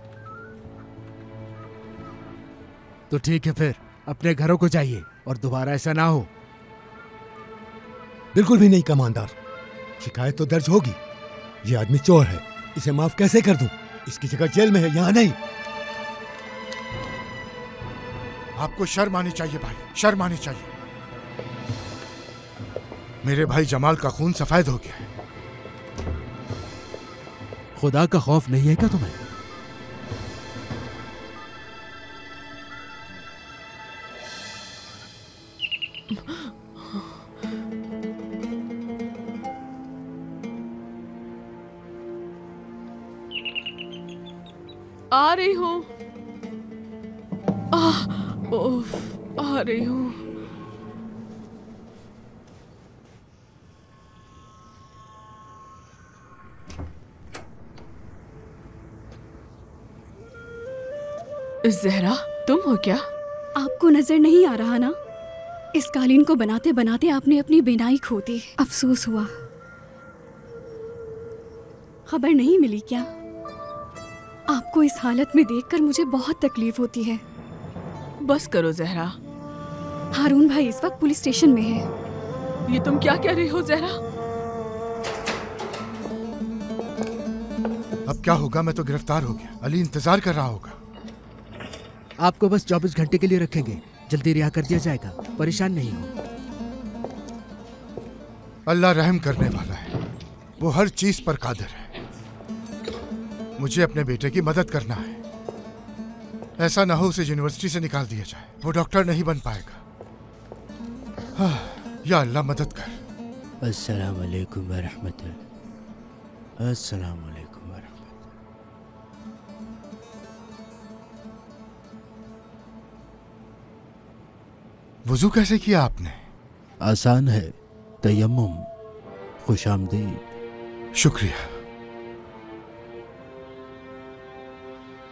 तो ठीक है, फिर अपने घरों को जाइए और दोबारा ऐसा ना हो। बिल्कुल भी नहीं कमांडर, शिकायत तो दर्ज होगी। ये आदमी चोर है, इसे माफ कैसे कर दूं? इसकी जगह जेल में है, यहाँ नहीं। आपको शर्म आनी चाहिए भाई, शर्म आनी चाहिए। मेरे भाई जमाल का खून सफेद हो गया है। खुदा का खौफ नहीं है क्या तुम्हें? आ रही हूँ। आ रही हूँ। ज़हरा, तुम हो क्या? आपको नजर नहीं आ रहा ना? इस कालीन को बनाते बनाते आपने अपनी बिनाई खो दी। अफसोस हुआ। खबर नहीं मिली क्या? आपको इस हालत में देखकर मुझे बहुत तकलीफ होती है। बस करो ज़हरा। हारून भाई इस वक्त पुलिस स्टेशन में है। ये तुम क्या कह रही हो ज़हरा? अब क्या होगा? मैं तो गिरफ्तार हो गया। अली इंतजार कर रहा होगा। आपको बस 24 घंटे के लिए रखेंगे, जल्दी रिहा कर दिया जाएगा। परेशान नहीं हो। अल्लाह रहम करने वाला है, वो हर चीज पर कादिर है। मुझे अपने बेटे की मदद करना है। ऐसा ना हो उसे यूनिवर्सिटी से निकाल दिया जाए। वो डॉक्टर नहीं बन पाएगा। या अल्लाह मदद कर। अस्सलाम वालेकुम व रहमतुल्लाह। अस्सलाम वालेकुम व रहमतुल्लाह। वुजू कैसे किया आपने? आसान है, तयम्मुम। खुशामदीद। शुक्रिया।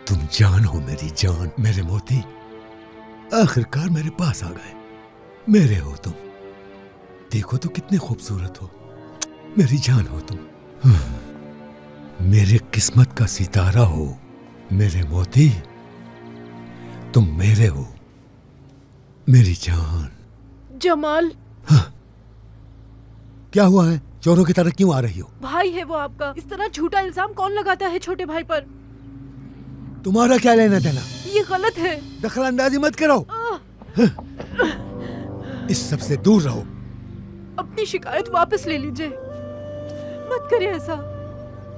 तुम जान हो मेरी जान, मेरे मोती। आखिरकार मेरे पास आ गए। मेरे हो तुम। देखो तो कितने खूबसूरत हो। मेरी जान हो तुम। मेरे किस्मत का सितारा हो मेरे मोती। तुम मेरे हो। मेरी जान। जमाल, क्या हुआ है? चोरों की तरह क्यों आ रही हो? भाई है वो आपका, इस तरह झूठा इल्जाम कौन लगाता है छोटे भाई पर? तुम्हारा क्या लेना देना? ये गलत है। दखल अंदाजी मत करो। इस सब से दूर रहो। अपनी शिकायत वापस ले लीजिए, मत करिए ऐसा।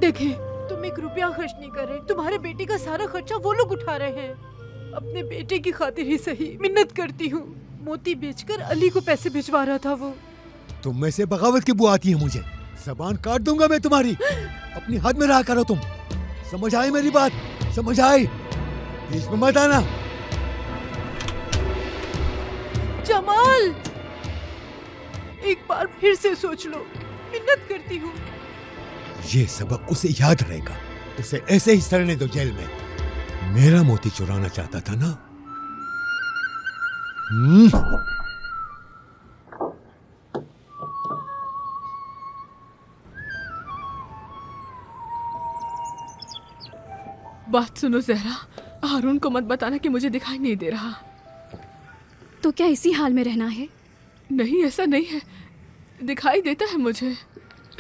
देखिए, तुम 1 रुपया खर्च नहीं कर रहे, तुम्हारे बेटे का सारा खर्चा वो लोग उठा रहे हैं। अपने बेटे की खातिर ही सही, मिन्नत करती हूँ। मोती बेचकर अली को पैसे भिजवा रहा था वो। तुम में से बगावत की बू आती है मुझे। जबान काट दूंगा मैं तुम्हारी। अपनी हद में रहा करो तुम। समझ आई मेरी बात? समझ आई? बीच में मत आना। जमाल, एक बार फिर से सोच लो, मिन्नत करती हूँ। ये सबक उसे याद रहेगा। उसे ऐसे ही सड़ने दो जेल में। मेरा मोती चुराना चाहता था ना? बात सुनो जहरा, हारून को मत बताना कि मुझे दिखाई नहीं दे रहा। तो क्या इसी हाल में रहना है? नहीं, ऐसा नहीं है। दिखाई देता है मुझे।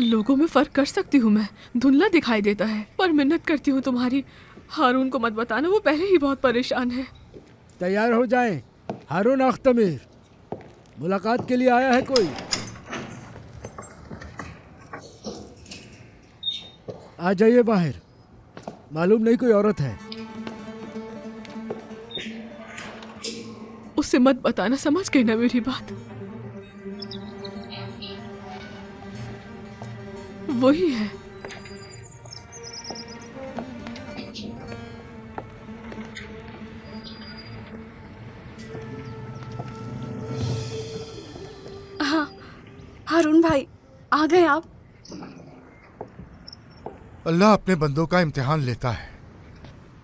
लोगों में फर्क कर सकती हूँ मैं। धुंधला दिखाई देता है, पर मिन्नत करती हूँ तुम्हारी, हारून को मत बताना। वो पहले ही बहुत परेशान है। तैयार हो जाएं। हारून अख्तमीर, मुलाकात के लिए आया है कोई? आ जाइए बाहर। मालूम नहीं कोई औरत है। उसे मत बताना, समझ गई ना मेरी बात? वही है। हाँ, हारून भाई, आ गए आप? अल्लाह अपने बंदों का इम्तिहान लेता है।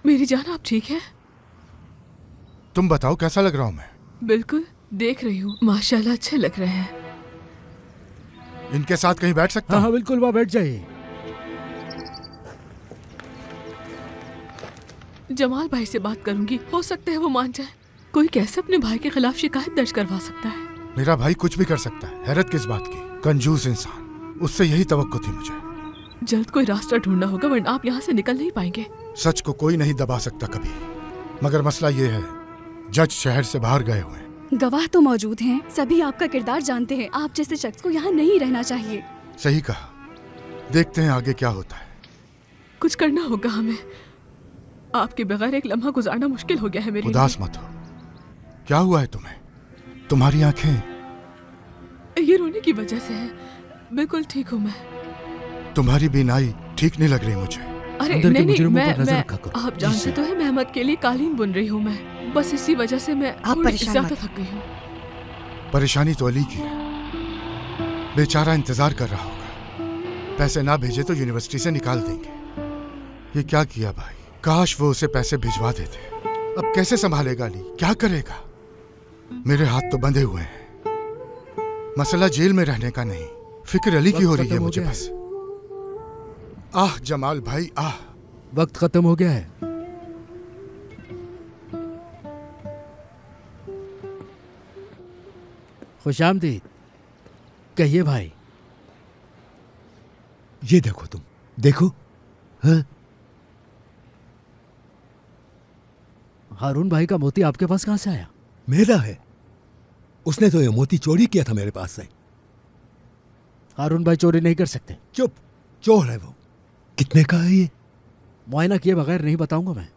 मेरी जान, आप ठीक है? तुम बताओ कैसा लग रहा हूं मैं? बिल्कुल, देख रही हूँ। माशाल्लाह, अच्छे लग रहे हैं। इनके साथ कहीं बैठ सकता? हाँ, बिल्कुल, वहाँ बैठ जाइए। जमाल भाई से बात करूंगी, हो सकता है वो मान जाए। कोई कैसे अपने भाई के खिलाफ शिकायत दर्ज करवा सकता है? मेरा भाई कुछ भी कर सकता है। हैरत किस बात की? कंजूस इंसान। उससे यही तवक्को थी मुझे। जल्द कोई रास्ता ढूंढना होगा, वरना आप यहाँ से निकल नहीं पाएंगे। सच को कोई नहीं दबा सकता कभी। मगर मसला ये है, जज शहर से बाहर गए हुए हैं। गवाह तो मौजूद हैं, सभी आपका किरदार जानते हैं। आप जैसे शख्स को यहाँ नहीं रहना चाहिए। सही कहा। देखते हैं आगे क्या होता है। कुछ करना होगा हमें। आपके बगैर एक लम्हा गुजारना मुश्किल हो गया है मेरे लिए। उदास मत हो। क्या हुआ है तुम्हें? तुम्हारी आंखें? ये रोने की वजह से है। बिल्कुल ठीक हूँ मैं। तुम्हारी बीनाई ठीक नहीं लग रही मुझे। अरे नहीं, मैं आप जानते तो है, मेहमद के लिए कालीन बुन रही हूँ मैं। बस इसी वजह से मैं ज्यादा थक गई हूँ। परेशानी तो अली की है। बेचारा इंतजार कर रहा होगा। पैसे ना भेजे तो यूनिवर्सिटी से निकाल देंगे। ये क्या किया भाई? काश वो उसे पैसे भिजवा देते। अब कैसे संभालेगा अली? क्या करेगा? मेरे हाथ तो बंधे हुए हैं। मसला जेल में रहने का नहीं, फिक्र अली की हो रही है मुझे बस। आह जमाल भाई, आह। वक्त खत्म हो गया है। खुशामदीद। कहिए भाई। ये देखो, तुम देखो। हाँ? हारून भाई का मोती आपके पास कहां से आया? मेरा है। उसने तो ये मोती चोरी किया था मेरे पास से। हारून भाई चोरी नहीं कर सकते। चुप, चोर है वो। कितने का है ये? मुआयना किए बगैर नहीं बताऊंगा मैं।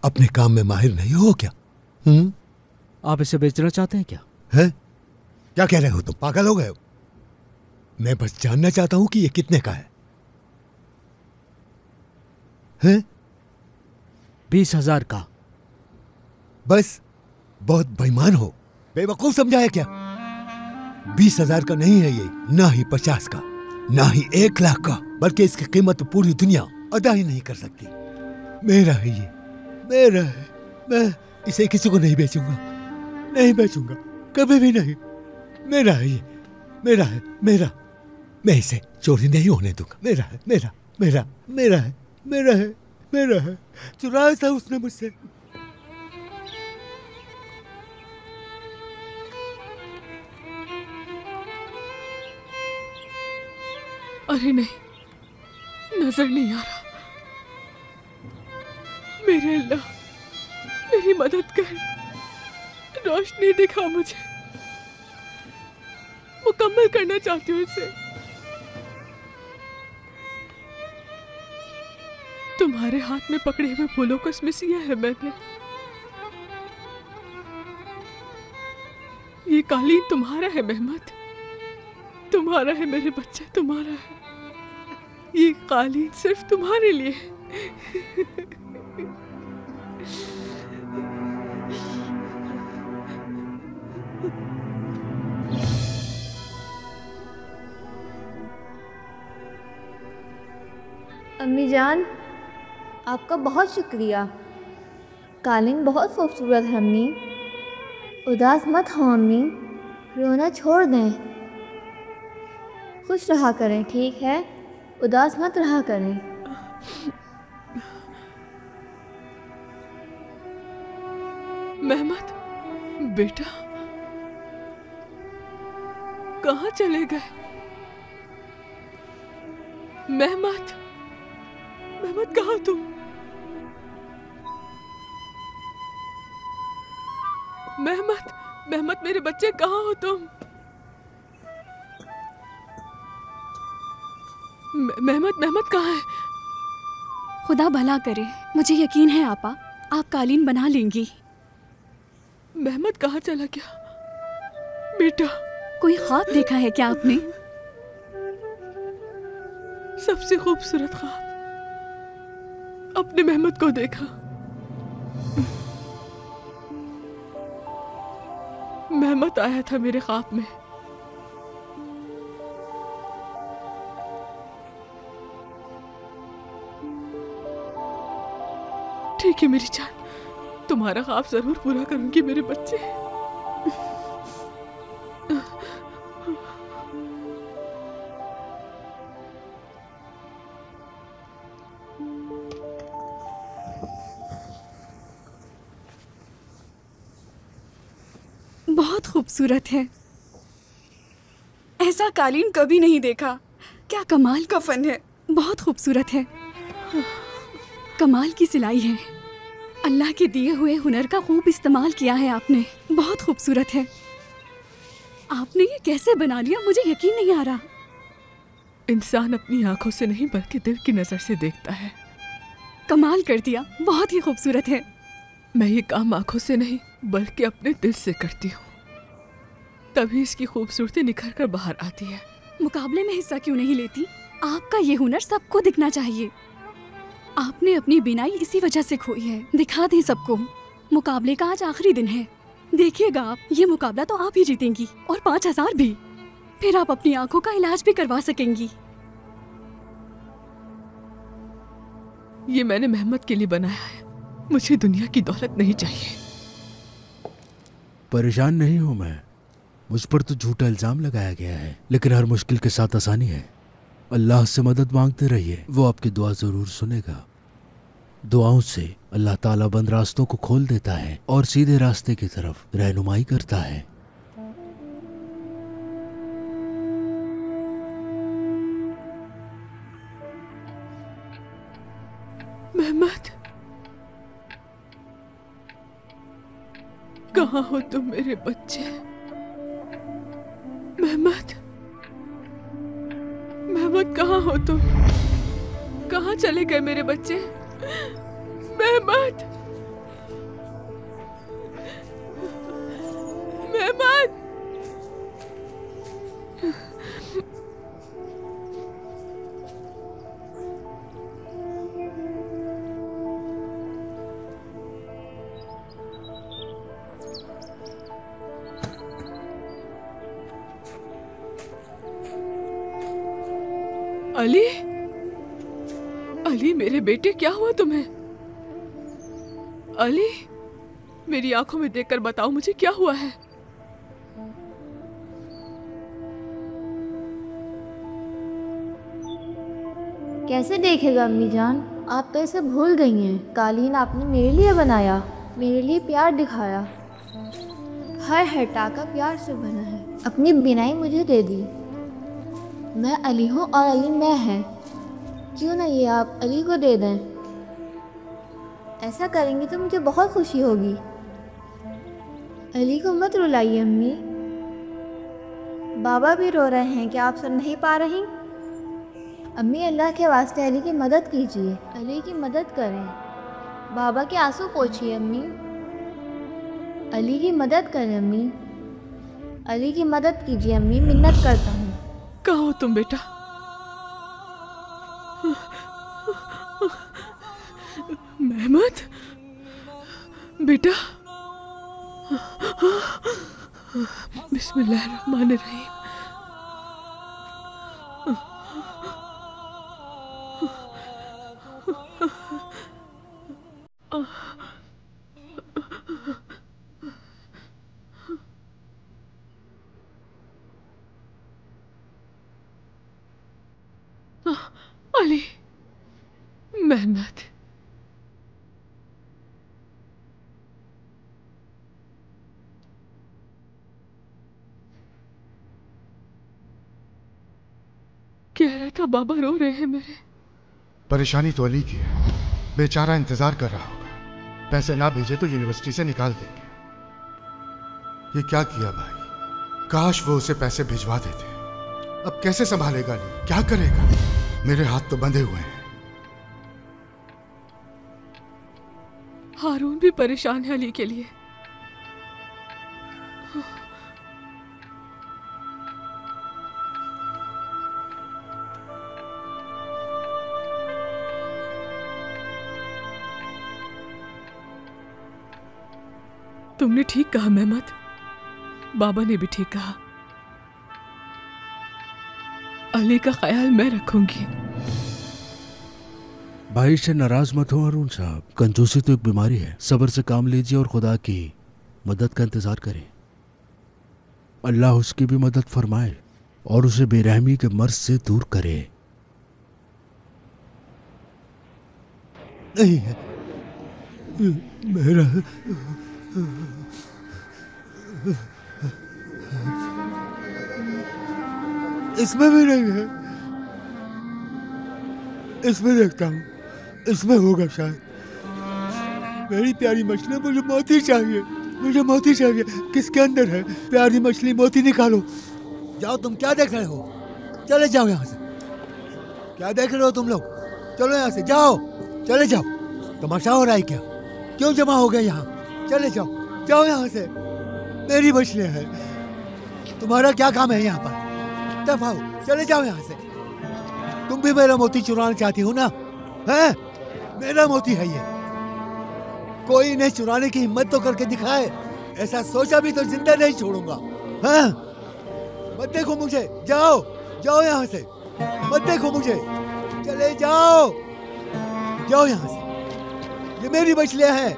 अपने काम में माहिर नहीं हो क्या? आप इसे बेचना चाहते हैं क्या? है? क्या कह रहे हो तुम? पागल हो गए हो? मैं बस जानना चाहता हूं कि ये कितने का है। 20,000 का। बस? बहुत बेईमान हो, बेवकूफ समझा है क्या? 20,000 का नहीं है ये, ना ही 50 का, ना ही 1 लाख का, बल्कि इसकी कीमत पूरी दुनिया अदा ही नहीं कर सकती। मेरा है ये, मेरा है। मैं इसे किसी को नहीं बेचूंगा, नहीं बेचूंगा, कभी भी नहीं। मेरा है ये, मेरा है, मेरा। मैं इसे चोरी नहीं होने दूंगा। मेरा है, मेरा, मेरा, मेरा है, मेरा है, मेरा है। चुराया था उसने मुझसे। अरे नहीं, नजर नहीं आ रहा। मेरे अल्लाह, मेरी मदद कर, रोशनी दिखा मुझे, मुकम्मल करना चाहती हूँ इसे। तुम्हारे हाथ में पकड़े हुए फूलों को इसमें सिया है मैंने। ये कालीन तुम्हारा है मेहमत, तुम्हारा है मेरे बच्चे, तुम्हारा है। ये कालीन सिर्फ तुम्हारे लिए है। अम्मी जान, आपका बहुत शुक्रिया। कालीन बहुत खूबसूरत है अम्मी। उदास मत हो अम्मी, रोना छोड़ दें, खुश रहा करें, ठीक है? उदास मत रहा करें। मेहमत बेटा, कहाँ चले गए? मेहमत, मेहमत कहाँ तुम? मेहमत, मेहमत मेरे बच्चे कहाँ हो तुम? मेहमत, मेहमत कहाँ है? खुदा भला करे, मुझे यकीन है आपा, आप कालीन बना लेंगी। मेहमत कहाँ चला गया बेटा? कोई ख्वाब देखा है क्या आपने? सबसे खूबसूरत ख्वाब, अपने मेहमत को देखा। मेहमत आया था मेरे ख्वाब में। ठीक है मेरी जान, तुम्हारा ख्वाब जरूर पूरा करूंगी मेरे बच्चे। बहुत खूबसूरत है, ऐसा कालीन कभी नहीं देखा। क्या कमाल का फन है, बहुत खूबसूरत है, कमाल की सिलाई है। अल्लाह के दिए हुए हुनर का खूब इस्तेमाल किया है आपने, बहुत खूबसूरत है। आपने ये कैसे बना लिया, मुझे यकीन नहीं आ रहा। इंसान अपनी आंखों से नहीं बल्कि दिल की नजर से देखता है। कमाल कर दिया, बहुत ही खूबसूरत है। मैं ये काम आंखों से नहीं बल्कि अपने दिल से करती हूँ, तभी इसकी खूबसूरती निखर कर बाहर आती है। मुकाबले में हिस्सा क्यों नहीं लेती? आपका ये हुनर सबको दिखना चाहिए। आपने अपनी बिनाई इसी वजह से खोई है, दिखा दें सबको। मुकाबले का आज आखिरी दिन है, देखिएगा आप, ये मुकाबला तो आप ही जीतेंगी और 5000 भी। फिर आप अपनी आंखों का इलाज भी करवा सकेंगी। ये मैंने मेहमत के लिए बनाया है, मुझे दुनिया की दौलत नहीं चाहिए। परेशान नहीं हूं मैं, मुझ पर तो झूठा इल्जाम लगाया गया है, लेकिन हर मुश्किल के साथ आसानी है। अल्लाह से मदद मांगते रहिए, वो आपकी दुआ जरूर सुनेगा। दुआओं से अल्लाह ताला बंद रास्तों को खोल देता है और सीधे रास्ते की तरफ रहनुमाई करता है। मेहमत, कहाँ हो तुम मेरे बच्चे? मेहमत, मेहमत कहाँ हो तुम? कहाँ चले गए मेरे बच्चे? मेहमत, मेहमत, अली, अली मेरे बेटे, क्या हुआ तुम्हें? अली, मेरी आंखों में देखकर बताओ मुझे क्या हुआ है। कैसे देखेगा अम्मी जान, आप तो इसे भूल गई हैं। कालीन आपने मेरे लिए बनाया, मेरे लिए प्यार दिखाया, हर टाका प्यार से बना है। अपनी बिनाई मुझे दे दी। मैं अली हूँ और अली मैं है। क्यों ना ये आप अली को दे दें? ऐसा करेंगी तो मुझे बहुत खुशी होगी। अली को मत रुलाइए अम्मी। बाबा भी रो रहे हैं, क्या आप सुन नहीं पा रही? अम्मी अल्लाह के वास्ते अली की मदद कीजिए, अली की मदद करें। बाबा के आंसू पोंछिए अम्मी। अली की मदद करें अम्मी, अली की मदद कीजिए अम्मी, मिन्नत करता हूँ। कहाँ हो तुम बेटा? महमद बेटा, बिस्मिल्लाहिर्रहमानिर्रहीम। अली, मेहनत। कह रहा था बाबा रो रहे हैं मेरे। परेशानी तो अली की है, बेचारा इंतजार कर रहा होगा। पैसे ना भेजे तो यूनिवर्सिटी से निकाल देंगे। ये क्या किया भाई? काश वो उसे पैसे भिजवा देते। अब कैसे संभालेगा अली, क्या करेगा? मेरे हाथ तो बंधे हुए हैं। हारून भी परेशान है अली के लिए। तुमने ठीक कहा मेहमद, बाबा ने भी ठीक कहा। अली का ख्याल मैं रखूंगी। भाई से नाराज मत हो अरुण साहब, कंजूसी तो एक बीमारी है। सब्र से काम लीजिए और खुदा की मदद का इंतजार करें। अल्लाह उसकी भी मदद फरमाए और उसे बेरहमी के मर्ज से दूर करे। नहीं है मेरा, इसमें भी नहीं है। इसमें देखता हूँ, इसमें होगा शायद। मेरी प्यारी मछली, मुझे मोती चाहिए, मुझे मोती चाहिए। किसके अंदर है? प्यारी मछली, मोती निकालो। जाओ, तुम क्या देख रहे हो? चले जाओ यहाँ से। क्या देख रहे हो तुम लोग? चलो यहाँ से, जाओ, चले जाओ। तमाशा हो रहा है क्या? क्यों जमा हो गए यहाँ? चले जाओ, जाओ यहाँ से। मेरी मछलियाँ हैं, तुम्हारा क्या काम है यहाँ पर? दफाओ, चले जाओ यहाँ से। तुम भी मेरा मोती चुराना चाहती हो ना? हैं? मेरा मोती है ये। कोई इन्हें चुराने की हिम्मत तो करके दिखाए। ऐसा सोचा भी तो जिंदा नहीं छोड़ूंगा। हैं? मत देखो मुझे, जाओ, जाओ यहाँ से। मत देखो मुझे, चले जाओ, जाओ यहाँ से। ये मेरी मछलियाँ हैं।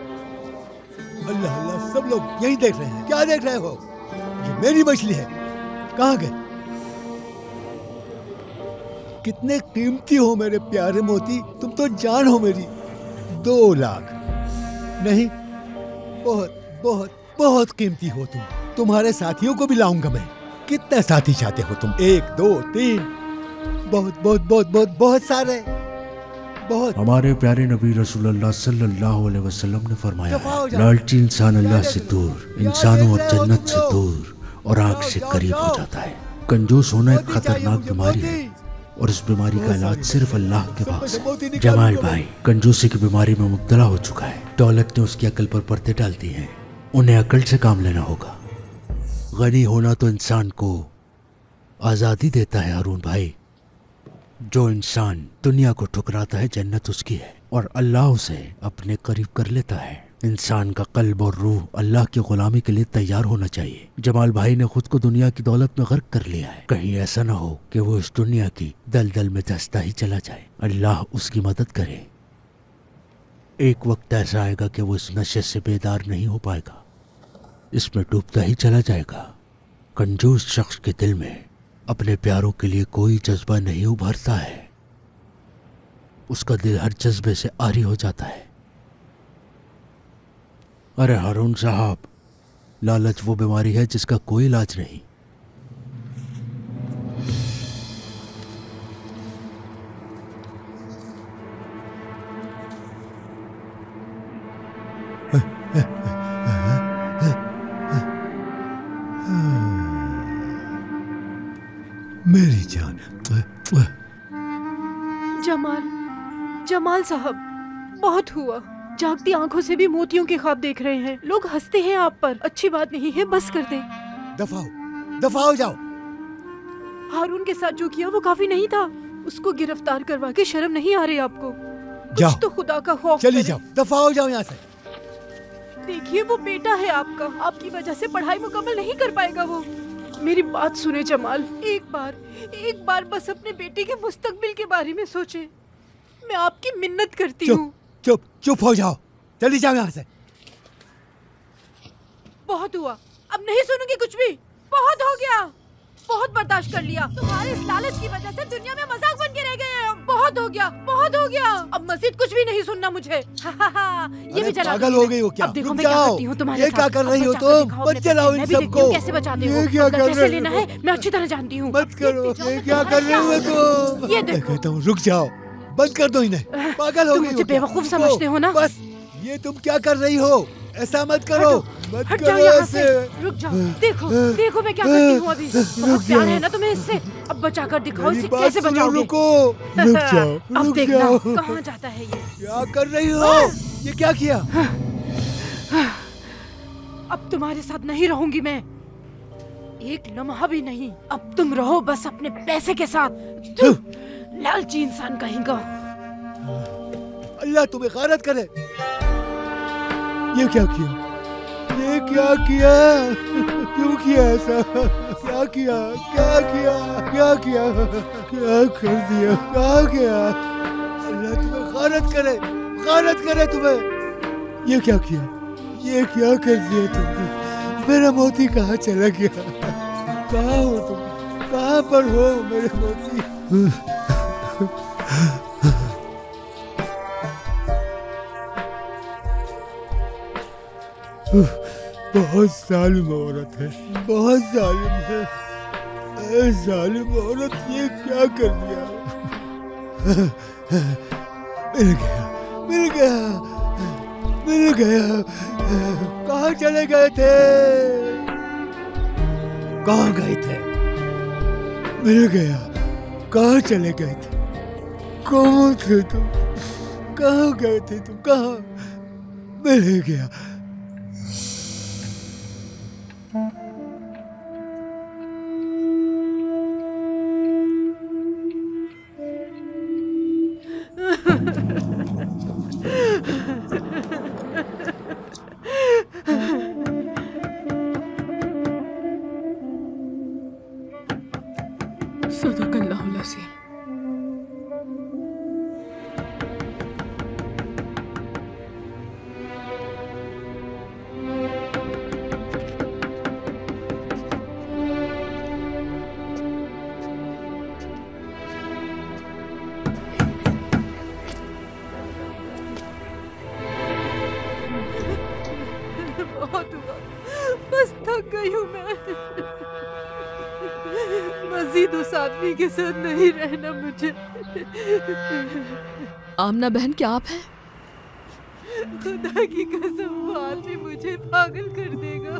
अल्लाह अल्लाह, सब लोग यही देख रहे हैं। क्या देख रहे हो? ये मेरी मछली है। कहाँ गए? कितने कीमती हो मेरे प्यारे मोती, तुम तो जान हो मेरी। 2 लाख नहीं, बहुत बहुत बहुत कीमती हो तुम। तुम्हारे साथियों को भी लाऊंगा मैं। कितने साथी चाहते हो तुम? 1 2 3, बहुत बहुत बहुत बहुत बहुत सारे, बहुत। हमारे प्यारे नबी रसूलुल्लाह सल्लल्लाहु अलैहि वसल्लम ने फरमाया है, लालची इंसान अल्लाह से दूर, इंसानों और जन्नत से दूर और आग से करीब हो जाता है। कंजूस होना एक खतरनाक बीमारी है और इस बीमारी का इलाज सिर्फ अल्लाह के पास है। जमाल भाई कंजूसी की बीमारी में मुब्तला हो चुका है। दौलत ने उसकी अकल पर पर्दे डाल दिए हैं। उन्हें अकल से काम लेना होगा। गनी होना तो इंसान को आज़ादी देता है अरुण भाई। जो इंसान दुनिया को ठुकराता है, जन्नत उसकी है और अल्लाह उसे अपने करीब कर लेता है। इंसान का कल्ब और रूह अल्लाह की गुलामी के लिए तैयार होना चाहिए। जमाल भाई ने खुद को दुनिया की दौलत में गर्क कर लिया है। कहीं ऐसा न हो कि वो इस दुनिया की दलदल में धंसता ही चला जाए। अल्लाह उसकी मदद करे। एक वक्त ऐसा आएगा कि वो इस नशे से बेदार नहीं हो पाएगा, इसमें डूबता ही चला जाएगा। कंजूस शख्स के दिल में अपने प्यारों के लिए कोई जज्बा नहीं उभरता है। उसका दिल हर जज्बे से आरी हो जाता है। अरे हारून साहब, लालच वो बीमारी है जिसका कोई इलाज नहीं। जमाल, जमाल साहब, बहुत हुआ। जागती आंखों से भी मोतियों के ख्वाब देख रहे हैं। लोग हंसते हैं आप पर। अच्छी बात नहीं है, बस कर दे। दफा हो जाओ। हारून के साथ जो किया वो काफी नहीं था? उसको गिरफ्तार करवा के शर्म नहीं आ रही आपको? जाओ, कुछ तो खुदा का खौफ चली करें। जाओ, दफा हो जाओ यहाँ से। देखिए, वो बेटा है आपका, आपकी वजह से पढ़ाई मुकम्मल नहीं कर पाएगा वो। मेरी बात सुने जमाल, एक बार बस अपने बेटे के मुस्तकबिल के बारे में सोचे। मैं आपकी मिन्नत करती हूँ। चुप हो जाओ, चली जाओ यहाँ से। बहुत हुआ, अब नहीं सुनूंगी कुछ भी। बहुत हो गया, बहुत बर्दाश्त कर लिया। तुम्हारे इस लालच की वजह से दुनिया में मजाक बन के रह गए हैं। बहुत हो गया, बहुत हो गया। अब मजीद कुछ भी नहीं सुनना मुझे। ये भी चला पागल हो गई हो क्या? अब देखो रुक मैं क्या जाओ। करती हूँ तुम्हारे ये साथ। क्या कर रही हो तुम? मत चलाओ इन सबको। कैसे बचाते हो? ये क्या कर कैसे रही लेना हो? है मैं अच्छी तरह जानती हूँ। मत करो, ये क्या कर रही हो तुम? ये मैं देखो। कहता हूँ रुक जाओ, बंद कर दो इन्हें। पागल हो तुम गई मुझे हो क्या? बेवकूफ रुको, समझते हो ना? बस ये तुम क्या कर रही हो? ऐसा मत करो, मत हट करो जाओ यहाँ ऐसे। से। रुक जाओ, देखो देखो मैं क्या करती हूँ अभी। बहुत प्यार है ना तुम्हें इससे। अब बचा कर दिखाओ, इसे कैसे बचाओगे? रुक जाओ, अब रुक देखना जाओ। कहाँ जाता है ये। क्या कर रही हो? ये क्या किया? अब तुम्हारे साथ नहीं रहूंगी मैं, एक लम्हा भी नहीं। अब तुम रहो बस अपने पैसे के साथ। लालची इंसान कहेगा। अल्लाह तुम्हें गारत करे। ये क्या किया? ये क्या किया? क्यों किया ऐसा? क्या किया? क्या किया? क्या किया? क्या कर दिया? क्या किया? अल्लाह तुम्हें गारत करे तुम्हें। ये क्या किया? ये क्या कर दिया तुमने? मेरा मोती कहाँ चला गया? कहाँ हो तुम? कहाँ पर हो मेरे मोती? बहुत जालिम औरत है, बहुत जालिम है। ए जालिम औरत, ये क्या कर दिया? मिल गया। कहाँ चले गए थे? कहाँ गए थे? मिल गया। कहाँ चले गए थे? कौन थे तुम? कहाँ गए थे तुम? कहाँ? मिल गया। सदक़ल्लाहुल अज़ीम। बहुत हुआ, बस थक गई हूँ मैं। मजीद उस आदमी के साथ नहीं रहना मुझे। आमना बहन, क्या आप हैं? खुदा की कसम, वो आदमी मुझे पागल कर देगा।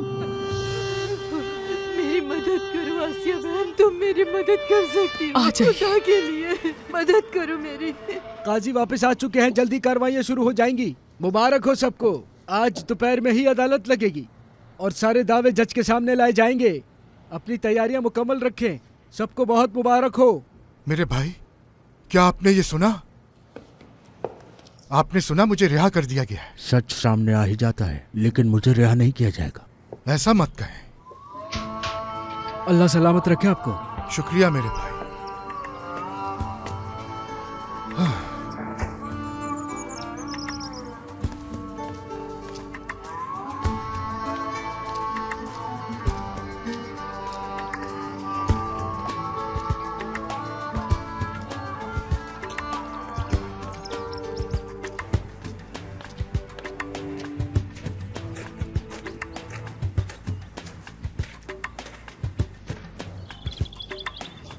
मेरी मदद करो आसिया बहन, तुम मेरी मदद कर सकती हो। खुदा के लिए मदद करो मेरी। काजी वापस आ चुके हैं, जल्दी कार्रवाइयाँ शुरू हो जाएंगी। मुबारक हो सबको। आज दोपहर में ही अदालत लगेगी और सारे दावे जज के सामने लाए जाएंगे। अपनी तैयारियां मुकम्मल रखें। सबको बहुत मुबारक हो। मेरे भाई, क्या आपने ये सुना? आपने सुना, मुझे रिहा कर दिया गया है। सच सामने आ ही जाता है, लेकिन मुझे रिहा नहीं किया जाएगा। ऐसा मत कहें। अल्लाह सलामत रखे आपको। शुक्रिया मेरे भाई।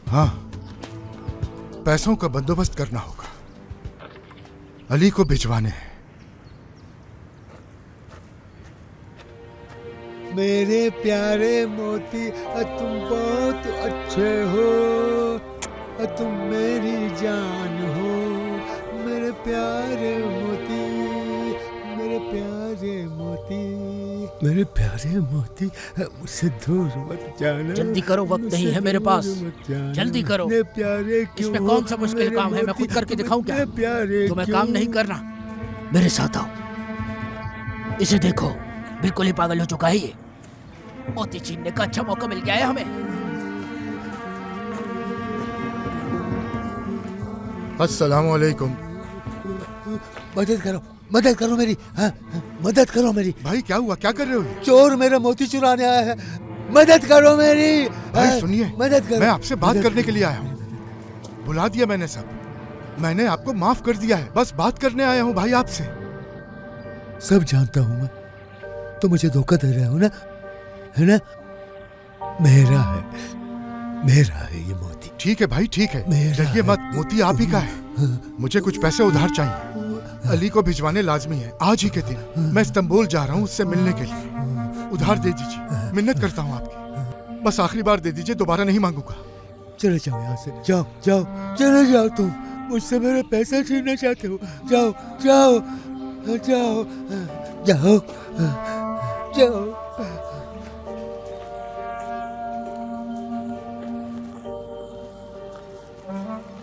हाँ, पैसों का बंदोबस्त करना होगा। अली को भिजवाने हैं। मेरे प्यारे मोती, तुम बहुत अच्छे हो। तुम मेरी जान हो, मेरे प्यारे मोती, मेरे प्यारे मोती, मेरे प्यारे मोती, मुझसे दूर मत जाना। जल्दी करो, वक्त नहीं है मेरे पास, जल्दी करो। प्यारे इसमें कौन सा मुश्किल काम है? मैं खुद करके दिखाऊं क्या? तुम्हें काम नहीं करना, मेरे साथ आओ। इसे देखो, बिल्कुल ही पागल हो चुका है ये। मोती छीनने का अच्छा मौका मिल गया है हमें। अस्सलाम वालेकुम। मदद करो, मदद करो मेरी, हाँ, मदद करो मेरी। भाई क्या हुआ, क्या कर रहे हो? चोर मेरा मोती चुराने आया है, मदद करो मेरी। भाई सुनिए, मदद करो। मैं आपसे बात करने के लिए आया हूँ। बुला दिया मैंने सब, मैंने आपको माफ कर दिया है, बस बात करने आया हूँ भाई आपसे। सब जानता हूँ मैं, तो मुझे धोखा दे रहे हो ना, है ना? मेरा है, मेरा है ये मोती। ठीक है भाई, ठीक है, डरिए मत, मोती आप ही का है। मुझे कुछ पैसे उधार चाहिए, अली को भिजवाने लाजमी है आज ही के दिन। मैं इस्तांबुल जा रहा हूँ उससे मिलने के लिए। उधार दे दीजिए, मिन्नत करता हूँ आपकी, बस आखिरी बार दे दीजिए, दोबारा नहीं मांगूंगा। चले जाओ यहाँ से, जाओ जाओ, चले जाओ। तुम मुझसे मेरे पैसे छीनना चाहते हो? जाओ जाओ जाओ जाओ जाओ।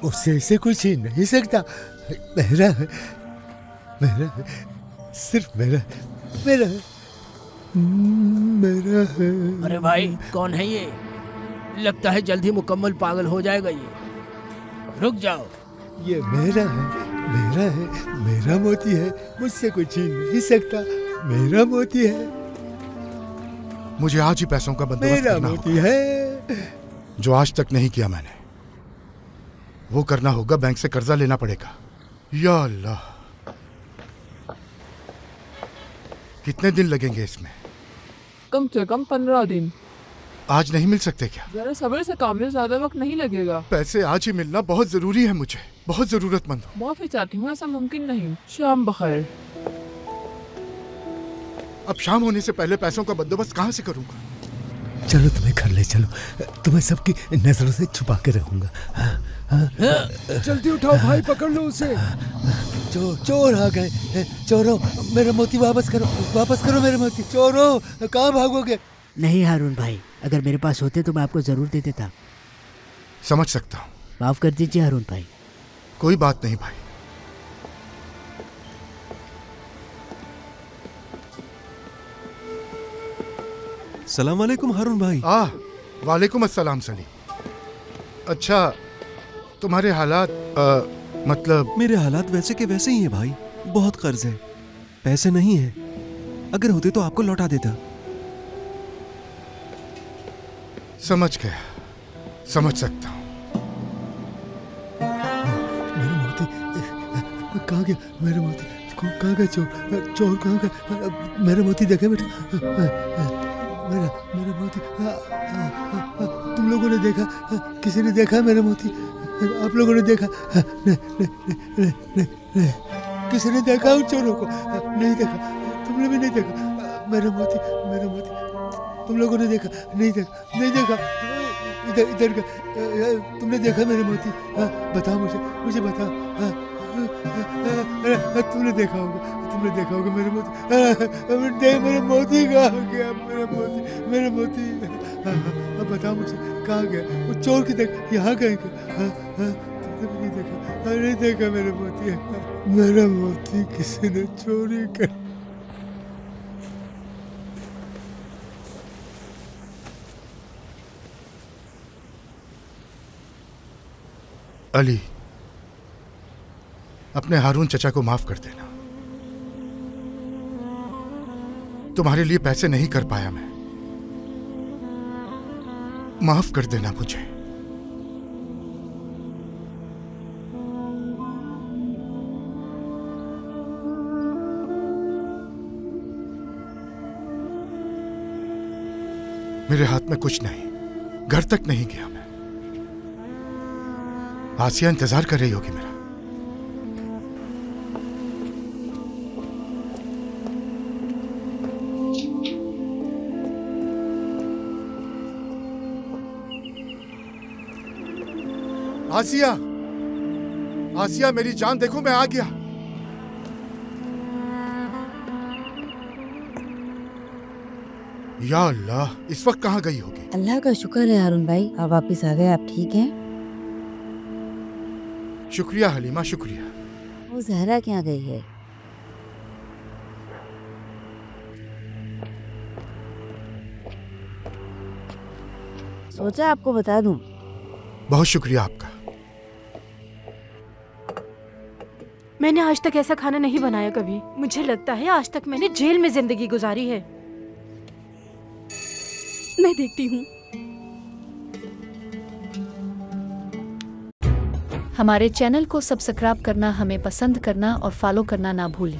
उससे ऐसे कोई छीन नहीं सकता, मेरा है, मेरा है, सिर्फ मेरा, मेरा है, मेरा है। अरे भाई कौन है ये? लगता है जल्द ही मुकम्मल पागल हो जाएगा ये। रुक जाओ। ये मेरा है, मेरा है, मेरा मोती है, मुझसे कोई छीन नहीं सकता, मेरा मोती है। मुझे आज ही पैसों का बंदोबस्त करना होगा। मोती है जो आज तक नहीं किया मैंने, वो करना होगा। बैंक से कर्जा लेना पड़ेगा। या अल्लाह, कितने दिन लगेंगे इसमें? कम से कम 15 दिन। आज नहीं मिल सकते क्या? जरा सब्र से काम में, ज्यादा वक्त नहीं लगेगा। पैसे आज ही मिलना बहुत जरूरी है, मुझे बहुत जरूरतमंद हूँ। माफी चाहती हूँ, ऐसा मुमकिन नहीं। शाम बखैर। अब शाम होने से पहले पैसों का बंदोबस्त कहाँ से करूँगा? चलो तुम्हें घर ले चलो, तुम्हें सबकी नजरों से छुपा के रखूंगा। जल्दी उठाओ भाई, पकड़ लो उसे। चोर आ गए। चोरों, मेरा मोती वापस करो, वापस करो मेरे मोती। चोरों, कहाँ भागोगे? नहीं हारून भाई, अगर मेरे पास होते तो मैं आपको जरूर दे देता। समझ सकता हूँ। माफ कर दीजिए हारून भाई। कोई बात नहीं भाई। सलाम वालेकुम हारून भाई। वालेकुम अस्सलाम सलीम। अच्छा, तुम्हारे हालात मतलब? मेरे हालात वैसे के वैसे ही हैं भाई। बहुत कर्ज है, पैसे नहीं है। अगर होते तो आपको लौटा देता। समझ गया, समझ सकता हूँ। मेरे मोती कहाँ गया? मेरे मोती कहाँ गया? चोर कहाँ गया? मेरे मोती देखे बेटा, मेरा मोती। तुम लोगों ने देखा? किसी ने देखा मेरे मोती? आप लोगों ने देखा? नहीं। किसी ने देखा उन चोरों को? नहीं देखा। तुमने भी नहीं देखा मेरे मोती? मेरे मोती तुम लोगों ने देखा? नहीं देखा, नहीं देखा। इधर का तुमने देखा मेरे मोती? बताओ मुझे बताओ। तुमने देखा होगा मेरे मोती। मेरे मोती कहाँ गया? मेरे मोती अब बताओ मुझे, कहाँ गया? वो चोर की देख यहाँ गए क्या? तुमने भी नहीं देखा? नहीं देखा मेरे मोती। मेरा मोती किसी ने चोरी कर। अली, अपने हारून चचा को माफ कर देना। तुम्हारे लिए पैसे नहीं कर पाया मैं, माफ कर देना मुझे। मेरे हाथ में कुछ नहीं, घर तक नहीं गया मैं। आसिया इंतजार कर रही होगी मेरा। आसिया, आसिया मेरी जान देखो, मैं आ गया। या अल्लाह, इस वक्त कहाँ गई होगी? अल्लाह का शुक्र है हारून भाई, आप वापिस आ गए। आप ठीक हैं? शुक्रिया हलीमा, शुक्रिया। वो जहरा क्या गई है? सोचा आपको बता दूं। बहुत शुक्रिया आपका। मैंने आज तक ऐसा खाना नहीं बनाया कभी। मुझे लगता है आज तक मैंने जेल में जिंदगी गुजारी है। मैं देखती हूँ। हमारे चैनल को सब्सक्राइब करना, हमें पसंद करना और फॉलो करना ना भूलें।